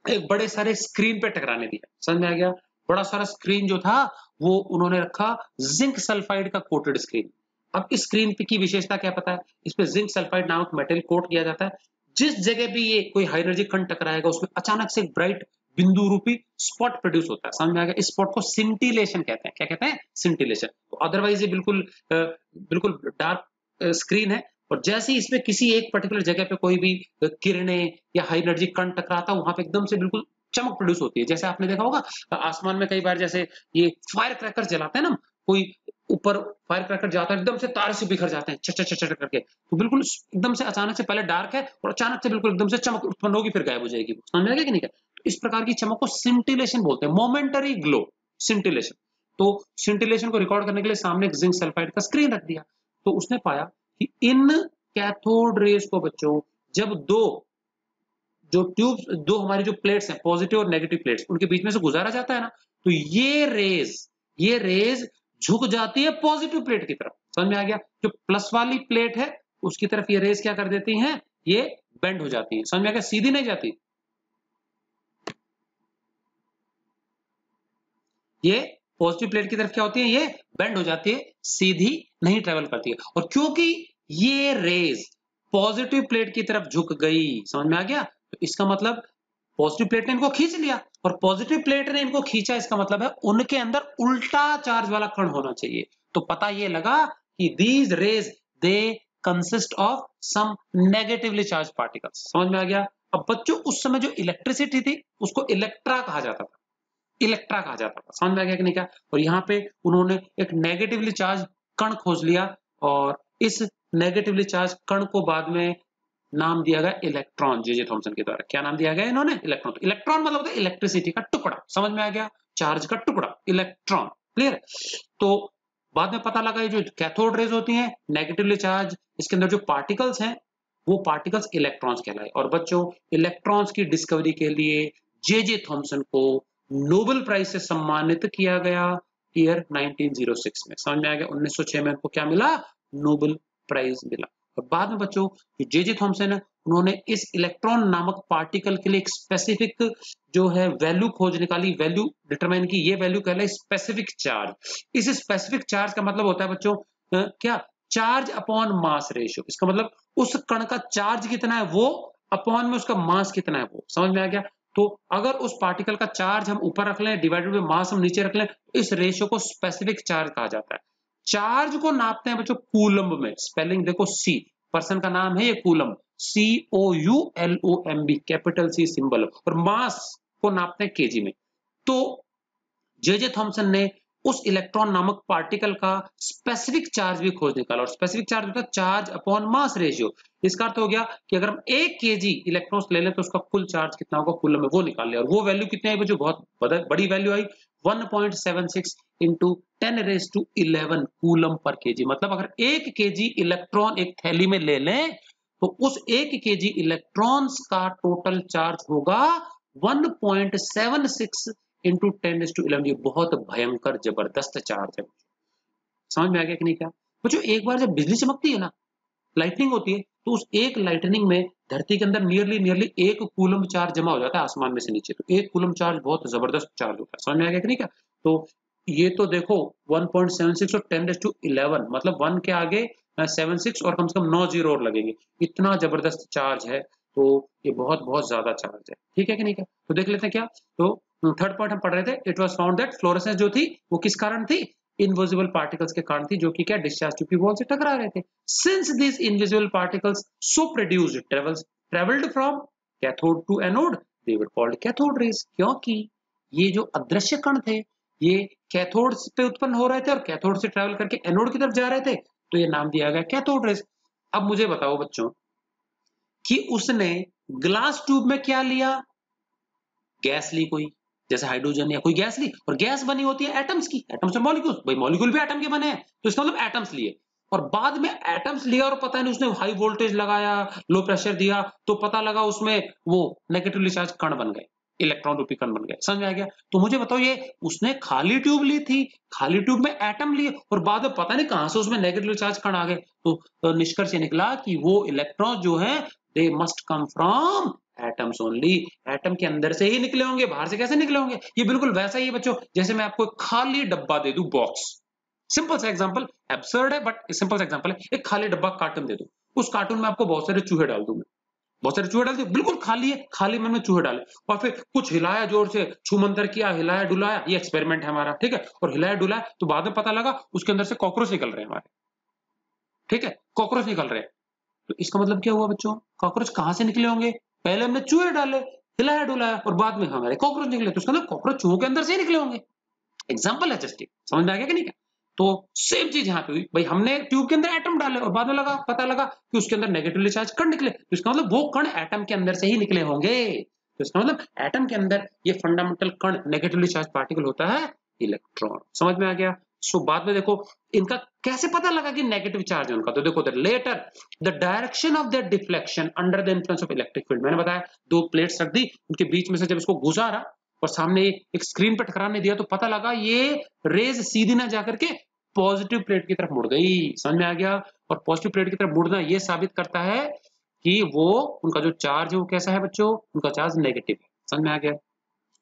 एक बड़े सारे स्क्रीन पे टकराने दिया, समझ में आ गया? बड़ा सारा स्क्रीन जो था वो उन्होंने रखा जिंक सल्फाइड का कोटेड स्क्रीन। अब इस स्क्रीन पे की विशेषता क्या पता है? इसपे जिंक सल्फाइड नामक मेटल कोट किया जाता है। जिस जगह भी ये कोई हाई एनर्जी कण टकराएगा उसमें अचानक से एक ब्राइट बिंदु रूपी स्पॉट प्रोड्यूस होता है, समझ में आ गया? इस स्पॉट को सिंटिलेशन कहते हैं। क्या कहते हैं? सिंटिलेशन। तो अदरवाइज ये बिल्कुल डार्क स्क्रीन है, और जैसे ही इसमें किसी एक पर्टिकुलर जगह पे कोई भी किरणें या हाई एनर्जी कण टकराता है, वहां पे एकदम से बिल्कुल चमक प्रोड्यूस होती है। जैसे आपने देखा होगा आसमान में कई बार जैसे ये फायर क्रैकर्स जलाते हैं ना, कोई ऊपर फायर क्रैकर जाता है, एकदम से तारे से बिखर जाते हैं चट चट चट करके, तो बिल्कुल एकदम से अचानक से पहले डार्क है और अचानक से बिल्कुल एकदम से चमक उत्पन्न होगी, फिर गायब हो जाएगी। समझ में आ गया कि नहीं? तो इस प्रकार की चमक को सिंटिलेशन बोलते हैं, मोमेंटरी ग्लो, सिंटिलेशन। तो सिंटिलेशन को रिकॉर्ड करने के लिए सामने एक जिंक सल्फाइड का स्क्रीन रख दिया। तो उसने पाया कि इन कैथोड रेज को बच्चों, जब दो हमारी जो प्लेट्स हैं, पॉजिटिव और नेगेटिव प्लेट्स, उनके बीच में से गुजारा जाता है ना, तो ये रेज झुक जाती है पॉजिटिव प्लेट की तरफ। समझ में आ गया? जो प्लस वाली प्लेट है उसकी तरफ ये रेज क्या कर देती हैं, ये बेंड हो जाती है। समझ में आ गया? सीधी नहीं जाती, ये पॉजिटिव प्लेट की तरफ क्या होती है, ये बेंड हो जाती है, सीधी नहीं ट्रेवल करती है। और क्योंकि ये रेज पॉजिटिव प्लेट की तरफ झुक गई, समझ में आ गया? तो इसका मतलब पॉजिटिव प्लेट ने इनको खींच लिया, और पॉजिटिव प्लेट ने इनको खींचा, इसका मतलब है उनके अंदर उल्टा चार्ज वाला कण होना चाहिए। तो पता ये लगा कि these rays they consist of some negatively charge particles. समझ में आ गया? अब बच्चों उस समय जो इलेक्ट्रिसिटी थी उसको इलेक्ट्रा कहा जाता था, इलेक्ट्रा कहा जाता था। समझ में आ गया कि नहीं? क्या? और यहाँ पे उन्होंने एक नेगेटिवली चार्ज कण खोज लिया, और इस नेगेटिवली चार्ज कण को बाद में नाम दिया गया इलेक्ट्रॉन, जे थॉमसन के द्वारा। क्या नाम दिया गया इन्होंने? इलेक्ट्रॉन। तो इलेक्ट्रॉन मतलब होता है इलेक्ट्रिसिटी का टुकड़ा। समझ में आ गया? चार्ज का टुकड़ा, इलेक्ट्रॉन। क्लियर? तो बाद में पता लगा ये जो कैथोड रेज होती हैं नेगेटिवली चार्ज, इसके अंदर जो पार्टिकल्स हैं वो पार्टिकल्स इलेक्ट्रॉन्स कहलाए। और बच्चों इलेक्ट्रॉन्स की डिस्कवरी के लिए जे थॉमसन को नोबेल प्राइज से सम्मानित किया गया ईयर 1906 में। समझ में आ गया? 1906 में उनको क्या मिला? नोबेल प्राइज मिला। और बाद में बच्चों जे थॉमसन है, उन्होंने इस इलेक्ट्रॉन नामक पार्टिकल के लिए एक स्पेसिफिक जो है वैल्यू खोज निकाली, वैल्यू डिटरमाइन की। ये वैल्यू कहलाई स्पेसिफिक चार्ज। इस स्पेसिफिक चार्ज का मतलब होता है बच्चों क्या? Charge upon mass ratio. इसका मतलब उस कण का चार्ज कितना है वो अपॉन में उसका मास कितना है वो। समझ में आ गया? तो अगर उस पार्टिकल का चार्ज हम ऊपर रख लें डिवाइडेड बाय मास हम नीचे रख लें, तो इस रेशियो को स्पेसिफिक चार्ज कहा जाता है। चार्ज को नापते हैं बच्चों कूलम्ब में। स्पेलिंग देखो, सी, पर्सन का नाम है ये coulomb, COULOMB, capital C symbol. और मास को नापते हैं केजी में। तो जे थॉमसन ने उस इलेक्ट्रॉन नामक पार्टिकल का स्पेसिफिक चार्ज भी खोज निकाला। और स्पेसिफिक चार्ज होता है चार्ज अपॉन मास रेशियो। इसका अर्थ हो गया कि अगर हम 1 केजी इलेक्ट्रॉन्स ले लें तो उसका कुल चार्ज कितना होगा कूलम में, वो निकाल लिया। और वो वैल्यू कितनी आई बच्चों? बहुत बड़ी वैल्यू आई, 1.76 इंटू 10⁻11 कूलम पर केजी। मतलब अगर 1 केजी इलेक्ट्रॉन एक थैली में ले लें तो उस 1 केजी इलेक्ट्रॉन्स का टोटल चार्ज होगा 1.76 इंटू 10⁻11। ये बहुत भयंकर जबरदस्त चार्ज है। समझ में आ गया कि नहीं? क्या बच्चों, एक बार जब बिजली चमकती है ना, लाइटनिंग होती है, तो उस एक लाइटनिंग में धरती के अंदर नियरली 1 कूलम चार्ज जमा हो जाता है आसमान में से नीचे। तो 1 कूलम चार्ज बहुत जबरदस्त चार्ज होता है। समझ में आ गया कि नहीं? क्या तो ये तो देखो 1.76 और 10⁻11 मतलब 1 के आगे 76 और कम से कम 9 जीरो और लगेंगे। इतना जबरदस्त चार्ज है, तो ये बहुत बहुत ज्यादा चार्ज है। ठीक है कि नहीं? क्या तो देख लेते हैं क्या। तो थर्ड पॉइंट हम पढ़ रहे थे, it was found that fluorescence जो थी वो किस कारण थी? इनविजिबल पार्टिकल्स के कारण थी, जो कि क्या डिस्चार्ज ट्यूब की वॉल से टकरा रहे थे। Since these invisible particles so produced traveled from cathode to anode, they were called cathode rays। क्योंकि ये जो अदृश्य कण थे ये कैथोड पे उत्पन्न हो रहे थे और कैथोड से ट्रेवल करके एनोड की तरफ जा रहे थे, तो ये नाम दिया गया कैथोड रेज। अब मुझे बताओ बच्चों कि उसने ग्लास ट्यूब में क्या लिया? गैस ली कोई, जैसे हाइड्रोजन या कोई गैस ली, और गैस बनी होती है एटम्स की, एटम्स और मॉलिक्यूल्स। भाई मॉलिक्यूल भी एटम के बने हैं, तो इसका मतलब एटम्स लिए। और बाद में एटम्स लिया और पता नहीं उसने हाई वोल्टेज लगाया, लो प्रेशर दिया, तो पता लगा उसमें वो नेगेटिवली चार्ज कण बन गए, इलेक्ट्रॉन रूपी कण बन गए। समझ में आ गया? तो मुझे बताओ, ये उसने खाली ट्यूब ली थी, खाली ट्यूब में एटम लिए और बाद में पता नहीं कहां से उसमें नेगेटिवली चार्ज कण आ गए। तो निष्कर्ष ये निकला कि वो इलेक्ट्रॉन जो है they must come from atoms only. Atom के अंदर से ही निकले होंगे, बाहर से कैसे निकले होंगे? ये बिल्कुल वैसा ही है बच्चों, जैसे मैं आपको एक खाली डब्बा दे दूं, बॉक्स। सिंपल सा एग्जांपल, एब्सर्ड है बट सिंपल सा एग्जांपल है। एक खाली डब्बा कार्टून दे दूं, उस कार्टून में आपको बहुत सारे चूहे डाल दूं, बहुत सारे चूहे डाल दिए, बिल्कुल खाली है, खाली मन में चूहे डाले और फिर कुछ हिलाया, जोर से छूमंतर किया, हिलाया डुलाया, ये एक्सपेरिमेंट है हमारा, ठीक है। और हिलाया डुलाया तो बाद में पता लगा उसके अंदर से कॉकरोच निकल रहे हैं हमारे, ठीक है, कॉकरोच निकल रहे हैं। तो इसका मतलब क्या हुआ बच्चों? कॉकरोच कहां से निकले होंगे? पहले हमने चूहे डाले, हिलाया डुलाया और बाद में हमारे कॉकरोच निकले, तो उसका मतलब कॉकरोच चूहों के अंदर से ही निकले होंगे। एग्जाम्पल है जस्ट, समझ में आ गया कि नहीं? तो सेम चीज यहाँ पे हुई भाई, हमने ट्यूब के अंदर एटम डाले और बाद में पता लगा कि उसके अंदर नेगेटिवली चार्ज कण निकले, तो इसका मतलब वो कण एटम के अंदर से ही निकले होंगे। तो इसका मतलब एटम के अंदर ये फंडामेंटल कण नेगेटिवली चार्ज पार्टिकल होता है इलेक्ट्रॉन। समझ में आ गया? सो बाद में देखो इनका कैसे पता लगा कि नेगेटिव चार्ज है उनका, तो देखो later the direction of that deflection under the influence of electric field. मैंने बताया दो प्लेट्स रख दी, उनके बीच में से जब इसको गुजारा और सामने एक स्क्रीन पर टकराने दिया तो पता लगा ये रेज सीधी ना जाकर के पॉजिटिव प्लेट की तरफ मुड़ गई। समझ में आ गया? और पॉजिटिव प्लेट की तरफ मुड़ना ये साबित करता है कि वो उनका जो चार्ज है वो कैसा है बच्चों? उनका चार्ज नेगेटिव है। समझ में आ गया?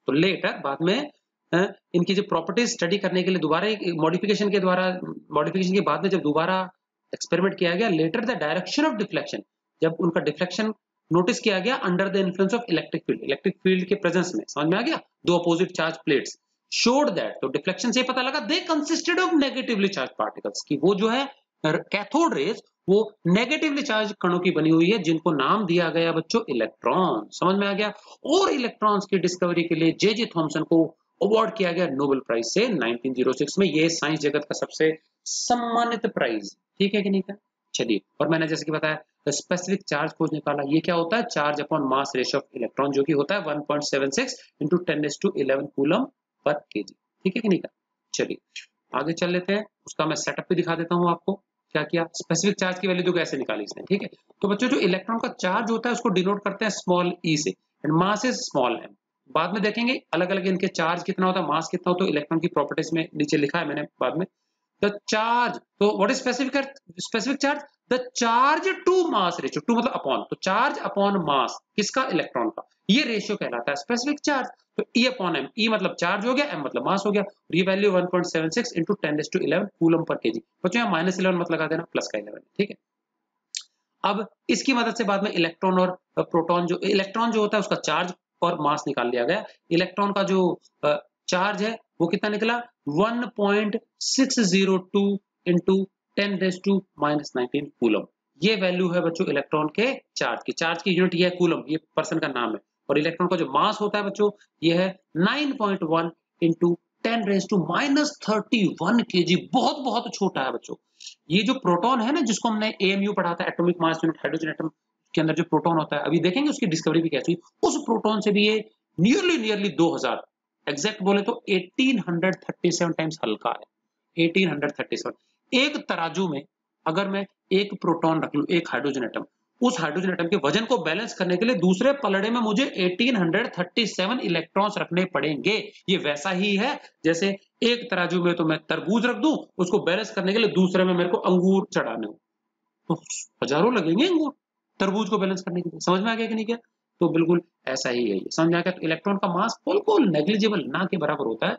तो लेटर बाद में इनकी जो प्रॉपर्टीज स्टडी करने के लिए दोबारा मॉडिफिकेशन के द्वारा, मॉडिफिकेशन के बाद में जब दोबारा एक्सपेरिमेंट किया गया, later the direction of deflection, जब उनका डिफ्लेक्शन नोटिस किया गया under the influence of electric field, electric field के प्रेजेंस में। समझ में आ गया? दो opposite charge plates showed that, तो डिफ्लेक्शन से पता लगा they consisted of negatively charge particles, कि वो जो है कैथोड रेज वो नेगेटिवली चार्ज कणों की बनी हुई है, जिनको नाम दिया गया बच्चों इलेक्ट्रॉन। समझ में आ गया? और इलेक्ट्रॉन्स की डिस्कवरी के लिए जे थॉमसन को अवार्ड किया गया नोबेल प्राइज से 1906 में। ये साइंस जगत का सबसे सम्मानित प्राइज, ठीक है कि नहीं था? चलिए, और मैंने जैसे कि बताया स्पेसिफिक चार्ज खोज निकाला। ये क्या होता है? Charge upon mass ratio of electron, जो कि होता है 1.76 इंटू 10⁻11 कूलम पर केजी, ठीक है कि नहीं था? चलिए आगे चल लेते हैं, उसका मैं सेटअप भी दिखा देता हूँ आपको। क्या किया? स्पेसिफिक चार्ज की वैल्यू तो कैसे निकाली इसने, ठीक है। तो बच्चों जो इलेक्ट्रॉन का चार्ज होता है उसको डिनोट करते हैं स्मॉल ई से, and mass is small M. बाद में देखेंगे अलग अलग इनके चार्ज कितना होता है, मास कितना होता है, तो इलेक्ट्रॉन की प्रॉपर्टीज में नीचे लिखा है मैंने बाद में। द चार्ज, तो what is specific charge? The charge to mass ratio, to मतलब अपॉन, तो चार्ज अपॉन मास किसका? इलेक्ट्रॉन का, ये रेशियो कहलाता है स्पेसिफिक चार्ज। तो ई अपॉन एम, ई मतलब चार्ज हो गया, एम मतलब मास हो गया, और ये value 1.76 into 10⁻11 coulomb per KG. बच्चों यहाँ -11 मत लगा देना, प्लस का 11, ठीक है। अब इसकी मदद से बाद में इलेक्ट्रॉन और प्रोटॉन, जो इलेक्ट्रॉन जो होता है उसका चार्ज और मास निकाल लिया गया। इलेक्ट्रॉन का जो चार्ज है वो कितना निकला? 1.602 इंटू 10⁻⁻19 कूलम। ये वैल्यू है बच्चों इलेक्ट्रॉन के चार्ज की। चार्ज की यूनिट ये है कूलम, ये पर्सन का नाम है। और इलेक्ट्रॉन का जो मास होता है बच्चों ये है 9.1 इंटू 10⁻31 केजी। बहुत बहुत छोटा है बच्चों। ये जो प्रोटॉन है ना, जिसको हमने एएमयू पढ़ा था, atomic mass unit, hydrogen atom के अंदर जो प्रोटॉन होता है, अभी देखेंगे उसकी डिस्कवरी भी कैसी हुई। उस प्रोटॉन से भी ये नियरली 2000, एग्जैक्ट बोले तो 1837 टाइम्स हल्का है। 1837। एक तराजू में अगर मैं एक प्रोटॉन रख लूं, एक हाइड्रोजन एटम, उस हाइड्रोजन एटम के वजन को बैलेंस करने के लिए दूसरे पलड़े में मुझे 1837 इलेक्ट्रॉन्स रखने पड़ेंगे। ये वैसा ही है जैसे एक तराजू में तो मैं तरबूज रख दूं, उसको बैलेंस करने के लिए दूसरे में मेरे को अंगूर चढ़ाने हो, तो हजारों लगेंगे अंगूर तरबूज को बैलेंस करने के लिए। समझ में आ गया कि नहीं? क्या? तो बिल्कुल ऐसा ही है ये। समझ में आ गया? तो इलेक्ट्रॉन का मास बिल्कुल नेग्लिजिबल, ना के बराबर होता है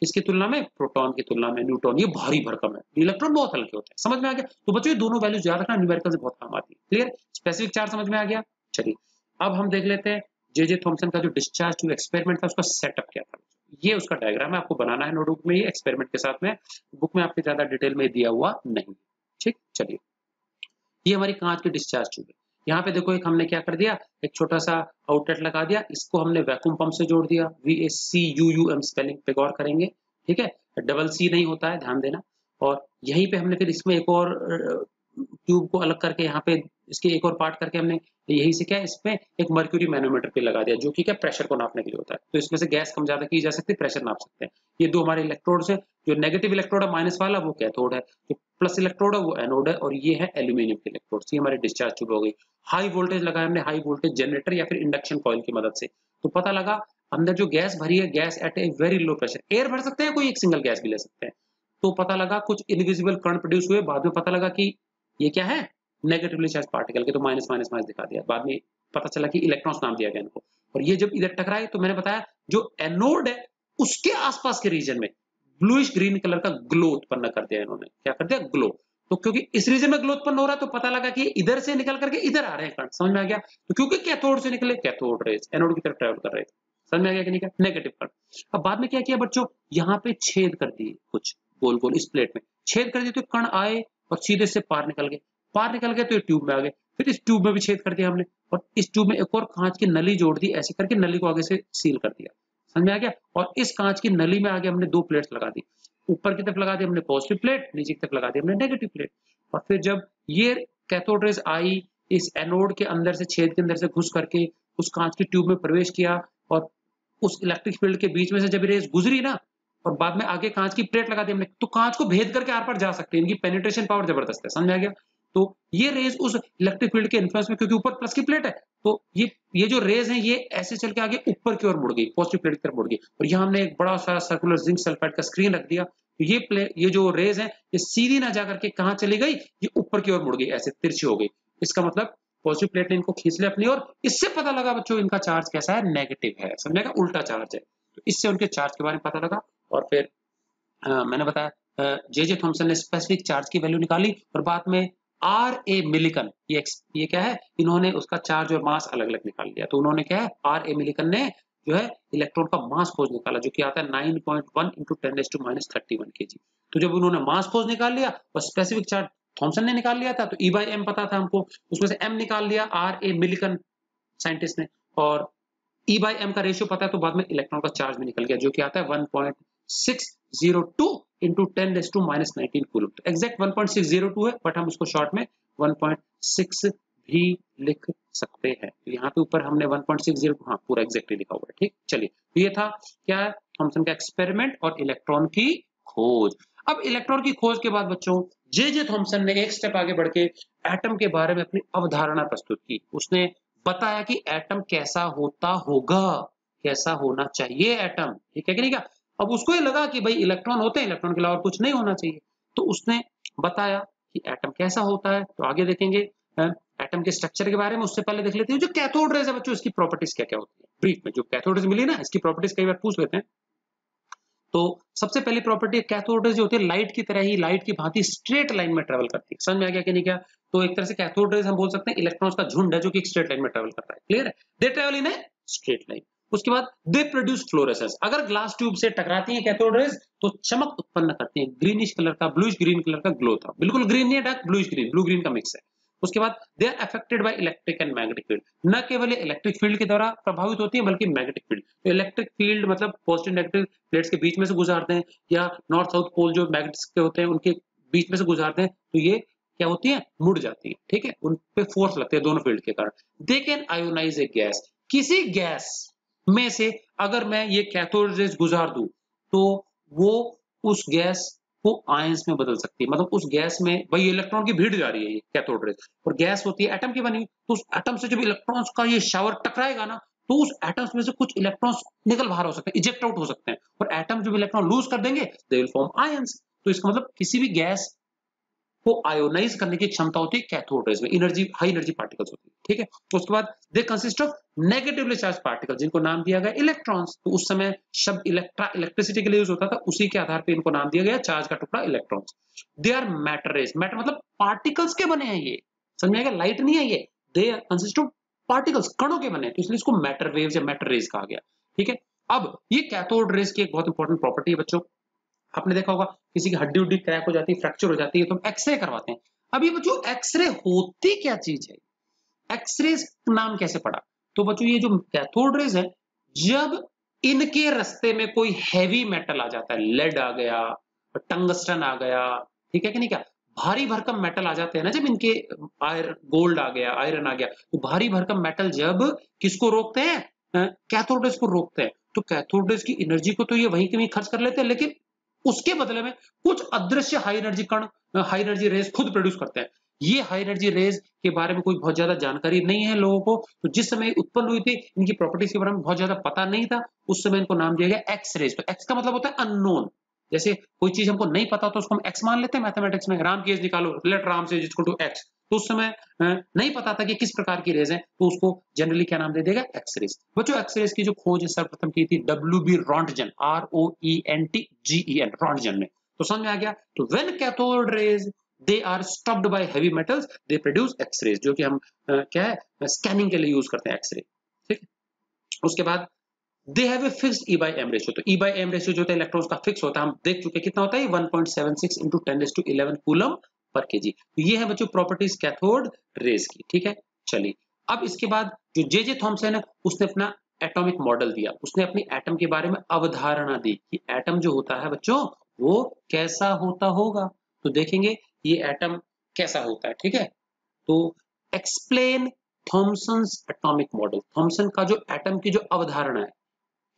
किसकी तुलना में? प्रोटॉन की तुलना में। न्यूट्रॉन ये भारी भरकम है, इलेक्ट्रॉन बहुत हल्के होते हैं। समझ में आ गया? तो बच्चों ये दोनों वैल्यूज याद रखना, न्यूमेरिकल से बहुत काम आती है। क्लियर? स्पेसिफिक चार्ज समझ में आ गया? चलिए अब हम देख लेते हैं जे थॉमसन का जो डिस्चार्ज टू एक्सपेरिमेंट था उसका सेटअप क्या था। ये उसका डायग्राम है, आपको बनाना है नोटबुक में, ये एक्सपेरिमेंट के साथ में, बुक में आपके ज्यादा डिटेल में दिया हुआ नहीं। ठीक, चलिए ये हमारी कांच की डिस्चार्ज ट्यूब है। यहाँ पे देखो एक हमने क्या कर दिया, एक छोटा सा आउटलेट लगा दिया, इसको हमने वैक्यूम पंप से जोड़ दिया। VACUUM स्पेलिंग पे गौर करेंगे, ठीक है, डबल सी नहीं होता है, ध्यान देना। और यहीं पे हमने फिर इसमें एक और ट्यूब को अलग करके यहाँ पे इसके एक और पार्ट करके हमने यही से क्या है, इसमें एक मर्क्यूरी मैनोमीटर पे लगा दिया, जो कि क्या प्रेशर को नापने के लिए होता है। तो इसमें से गैस कम ज्यादा की जा सकती है, प्रेशर नाप सकते हैं। ये दो हमारे इलेक्ट्रोड्स है। जो नेगेटिव इलेक्ट्रोड है माइनस वाला वो कैथोड है, जो प्लस इलेक्ट्रोड है वो एनोड है, और ये है एल्यूमिनियम के इलेक्ट्रोड। ये हमारी डिस्चार्ज ट्यूब हो गई। हाई वोल्टेज लगाया हमने, हाई वोल्टेज जनरेटर या फिर इंडक्शन कॉइल की मदद से। तो पता लगा अंदर जो गैस भरी है, gas at a very low pressure, air भर सकते हैं, कोई एक सिंगल गैस भी ले सकते हैं। तो पता लगा कुछ इनविजिबल करंट प्रोड्यूस हुए। बाद में पता लगा कि ये क्या है, नेगेटिवली चार्ज पार्टिकल के, तो माइनस माइनस माइनस दिखा दिया। बाद में पता चला कि इलेक्ट्रॉन्स नाम दिया गया इनको। और ये जब इधर टकराए तो मैंने बताया जो एनोड है उसके आसपास के रीजन में ब्लूइश ग्रीन कलर का ग्लो उत्पन्न कर दिया इन्होंने। क्या कर दिया, ग्लो। तो क्योंकि इस रीजन में ग्लो उत्पन्न हो रहा है तो पता लगा कि इधर से निकल करके इधर आ रहे हैं करंट। समझ में आ गया। तो क्योंकि कैथोड से निकले, कैथोड रेज एनोड की तरफ ट्रेवल कर रहे थे। समझ में आ गया कि नहीं, क्या नेगेटिव करंट। अब बाद में क्या किया बच्चों, यहाँ पे छेद कर दिए कुछ गोल गोल इस प्लेट में छेद कर दिए, तो कण आए और सीधे से पार निकल गए। पार निकल गए तो ये ट्यूब में आ गए। फिर इस ट्यूब में भी छेद कर दिया हमने, और इस ट्यूब में एक और कांच की नली जोड़ दी, ऐसे करके नली को आगे से सील कर दिया। समझ में आ गया। और इस कांच की नली में आगे हमने दो प्लेट्स लगा दी। ऊपर की तरफ लगा दी हमने पॉजिटिव प्लेट, नीचे की तरफ लगा दी हमने नेगेटिव प्लेट। और फिर जब ये कैथोड रेज आई, इस एनोड के अंदर से, छेद के अंदर से घुस करके उस कांच की ट्यूब में प्रवेश किया, और उस इलेक्ट्रिक फील्ड के बीच में से जब रेज गुजरी ना, और बाद में आगे कांच की प्लेट लगा दी हमने, तो कांच को भेद करके आर पार जा सकते हैं। इनकी पेनिट्रेशन पावर जबरदस्त है। समझ आ गया। तो ये रेज उस इलेक्ट्रिक फील्ड के इन्फ्लुएंस में, क्योंकि ऊपर प्लस की प्लेट है, तो ये जो रेज है ये ऐसे चल के आगे ऊपर की ओर मुड़ गई, पॉजिटिव प्लेट की तरफ मुड़ गई। और यहाँ हमने एक बड़ा सा सर्कुलर जिंक सल्फाइड का स्क्रीन रख दिया। तो ये जो रेज है ये सीधी ना जा करके कहाँ चली गई, ये ऊपर की ओर मुड़ गई, ऐसे तिरछी हो गई। इसका मतलब पॉजिटिव प्लेट ने इनको खींच लिया अपनी ओर। इससे पता लगा बच्चों इनका चार्ज कैसा है, नेगेटिव है। समझेगा, उल्टा चार्ज है। तो इससे उनके चार्ज के बारे में पता लगा। और फिर मैंने बताया जे थॉमसन ने स्पेसिफिक चार्ज की वैल्यू निकाली, और बाद में आर ए मिलिकन, ये क्या है, इन्होंने उसका चार्ज और मास अलग अलग निकाल लिया। तो उन्होंने क्या है, आर ए मिलिकन ने जो है इलेक्ट्रॉन का मास खोज निकाला, जो कि आता है 9.1 इंटू 10⁻31 kg। तो जब उन्होंने मास खोज निकाल लिया और स्पेसिफिक चार्ज थॉमसन ने निकाल लिया था, तो E/m पता था हमको, उसमें से m निकाल लिया आर ए मिलिकन साइंटिस्ट ने, और E/m का रेशियो पता है, तो बाद में इलेक्ट्रॉन का चार्ज भी निकल गया, जो कि आता है 1.602 इंटू 10⁻19 कूलम। तो एग्जैक्ट 1.602 है, बट हम उसको शॉर्ट में 1.6 भी लिख सकते हैं। तो यहाँ पे ऊपर हमने 1.60, हाँ पूरा एग्जैक्टली लिखा हुआ है। ठीक, चलिए। तो ये था क्या है, थॉमसन का एक्सपेरिमेंट और इलेक्ट्रॉन की खोज। अब इलेक्ट्रॉन की खोज के बाद बच्चों जे थॉमसन ने एक स्टेप आगे बढ़ के एटम के बारे में अपनी अवधारणा प्रस्तुत की। उसने बताया कि एटम कैसा होता होगा, कैसा होना चाहिए एटम, ठीक है कि नहीं। क्या अब उसको ये लगा कि भाई इलेक्ट्रॉन होते हैं, इलेक्ट्रॉन के अलावा कुछ नहीं होना चाहिए। तो उसने बताया कि एटम कैसा होता है। तो आगे देखेंगे एटम के स्ट्रक्चर के बारे में। उससे पहले देख लेते हैं जो कैथोड रेज है बच्चों, इसकी प्रॉपर्टीज क्या क्या होती है ब्रीफ में। जो कैथोड रेज मिली ना, इसकी प्रॉपर्टीज कई बार पूछ लेते हैं। तो सबसे पहली प्रॉपर्टी, कैथोड रेज जो होती है लाइट की तरह ही, लाइट की भांति स्ट्रेट लाइन में ट्रेवल करती है। समझ में आ गया कि नहीं। क्या तो एक तरह से कैथोड रेज हम बोल सकते हैं इलेक्ट्रॉन्स का झुंड है जो कि एक स्ट्रेट लाइन में ट्रेवल कर रहा है। क्लियर है, they travel in a straight line. उसके बाद दे प्रोड्यूस फ्लोरेसेंस। अगर ग्लास ट्यूब से टकराती है कैथोड रेज तो चमक उत्पन्न करती है, ग्रीनिश कलर का, ब्लूइश ग्रीन कलर का ग्लो था। बिल्कुल ग्रीन नहीं है, dark bluish green, blue green का मिक्स है। उसके बाद they are affected by electric and magnetic field. न केवल इलेक्ट्रिक फील्ड के द्वारा प्रभावित होती है बल्कि मैग्नेटिक फील्ड। तो इलेक्ट्रिक फील्ड मतलब पॉजिटिव नेगेटिव प्लेट्स के बीच में से गुजारते हैं, या नॉर्थ साउथ पोल जो मैग्नेट्स के होते हैं उनके बीच में से गुजारते हैं, तो ये क्या होती है, मुड़ जाती है। ठीक है, उन पे फोर्स लगते हैं दोनों फील्ड के कारण। They can ionize a gas. किसी गैस में से अगर मैं ये कैथोड रेज गुजार दूं तो वो उस गैस को आयंस में बदल सकती है। मतलब उस गैस में भाई इलेक्ट्रॉन की भीड़ जा रही है ये कैथोड रेज, और गैस होती है एटम की बनी, तो उस एटम से जब इलेक्ट्रॉन्स का ये शावर टकराएगा ना, तो उस एटम्स में से कुछ इलेक्ट्रॉन्स निकल बाहर हो सकते हैं, इजेक्ट आउट हो सकते हैं, और एटम जब इलेक्ट्रॉन लूज कर देंगे दे विल फॉर्म आयंस। तो इसका मतलब किसी भी गैस को आयोनाइज करने की क्षमता होती है कैथोड रेज में, एनर्जी, हाई एनर्जी पार्टिकल्स होती है। ठीक है, तो उसके बाद दे consist of negatively charge particle, जिनको नाम दिया गया इलेक्ट्रॉन्स। तो उस समय शब्द इलेक्ट्रिसिटी के लिए यूज होता था, उसी के आधार पर इनको नाम दिया गया चार्ज का टुकड़ा electrons. They are matter rays. Matter मतलब पार्टिकल्स के बने हैं ये, समझ में आएगा, लाइट नहीं है ये। They are consist of particles, कणों के बने हैं, तो इसलिए इसको मैटर वेव्स या मैटर रेज कहा गया। ठीक है, अब ये कैथोड रेज की एक बहुत इंपॉर्टेंट प्रॉपर्टी है बच्चों। आपने देखा होगा किसी की हड्डी उड्डी क्रैक हो जाती है, फ्रैक्चर हो जाती है, तो हम एक्सरे करवाते हैं। अब ये बच्चों एक्सरे होती क्या चीज है, एक्सरे नाम कैसे पड़ा। तो बच्चों ये जो कैथोड रेज है, जब इनके रास्ते में कोई हैवी मेटल आ जाता है, लेड आ गया, टंगस्टन आ गया, ठीक है कि नहीं, क्या भारी भरकम मेटल आ जाते हैं ना, जब इनके गोल्ड आ गया, आयरन आ गया, तो भारी भरकम मेटल जब किसको रोकते हैं, कैथोड रेज को रोकते हैं, तो कैथोड रेज की एनर्जी को तो ये वहीं कहीं खर्च कर लेते हैं, लेकिन उसके बदले में कुछ अदृश्य हाई एनर्जी कण, हाई एनर्जी रेज खुद प्रोड्यूस करते हैं। ये हाई एनर्जी रेज के बारे में कोई बहुत ज्यादा जानकारी नहीं है लोगों को, तो जिस समय उत्पन्न हुई थी इनकी प्रॉपर्टीज के बारे में बहुत ज्यादा पता नहीं था, उस समय इनको नाम दिया गया एक्स रेज। तो एक्स का मतलब होता है अननोन, जैसे कोई चीज हमको नहीं पता तो उसको हम एक्स मान लेते हैं मैथमेटिक्स में, राम की एज निकालो, लेट राम से इक्वल टू एक्स, तो उस समय नहीं पता था कि किस प्रकार की रेज है, तो उसको जनरली क्या नाम दे देगा, एक्स रेज। बच्चों एक्स रेज की जो खोज सर्वप्रथम की थी W B Roentgen, ROENTGEN, Roentgen ने। तो समझ में आ गया। तो when cathode rays they are stopped by heavy metals they produce X rays, जो कि हम क्या है स्कैनिंग के लिए यूज करते हैं एक्स रे। ठीक, उसके बाद they have a fixed e by m ratio. तो ई बाई एम रेशियो जो होता है इलेक्ट्रॉन्स का फिक्स होता है, हम देख चुके कितना होता है 1.76 इंटू 10⁻11 कूलम पर केजी। तो ये है बच्चों प्रॉपर्टीज कैथोड रेज की। ठीक है, चलिए अब इसके बाद जो जे थॉमसन है उसने अपना एटॉमिक मॉडल दिया, उसने अपनी एटम के बारे में अवधारणा दी कि एटम जो होता है बच्चों वो कैसा होता होगा। तो देखेंगे ये एटम कैसा होता है। ठीक है, तो explain Thomson's atomic model, Thomson का जो एटम की जो अवधारणा है,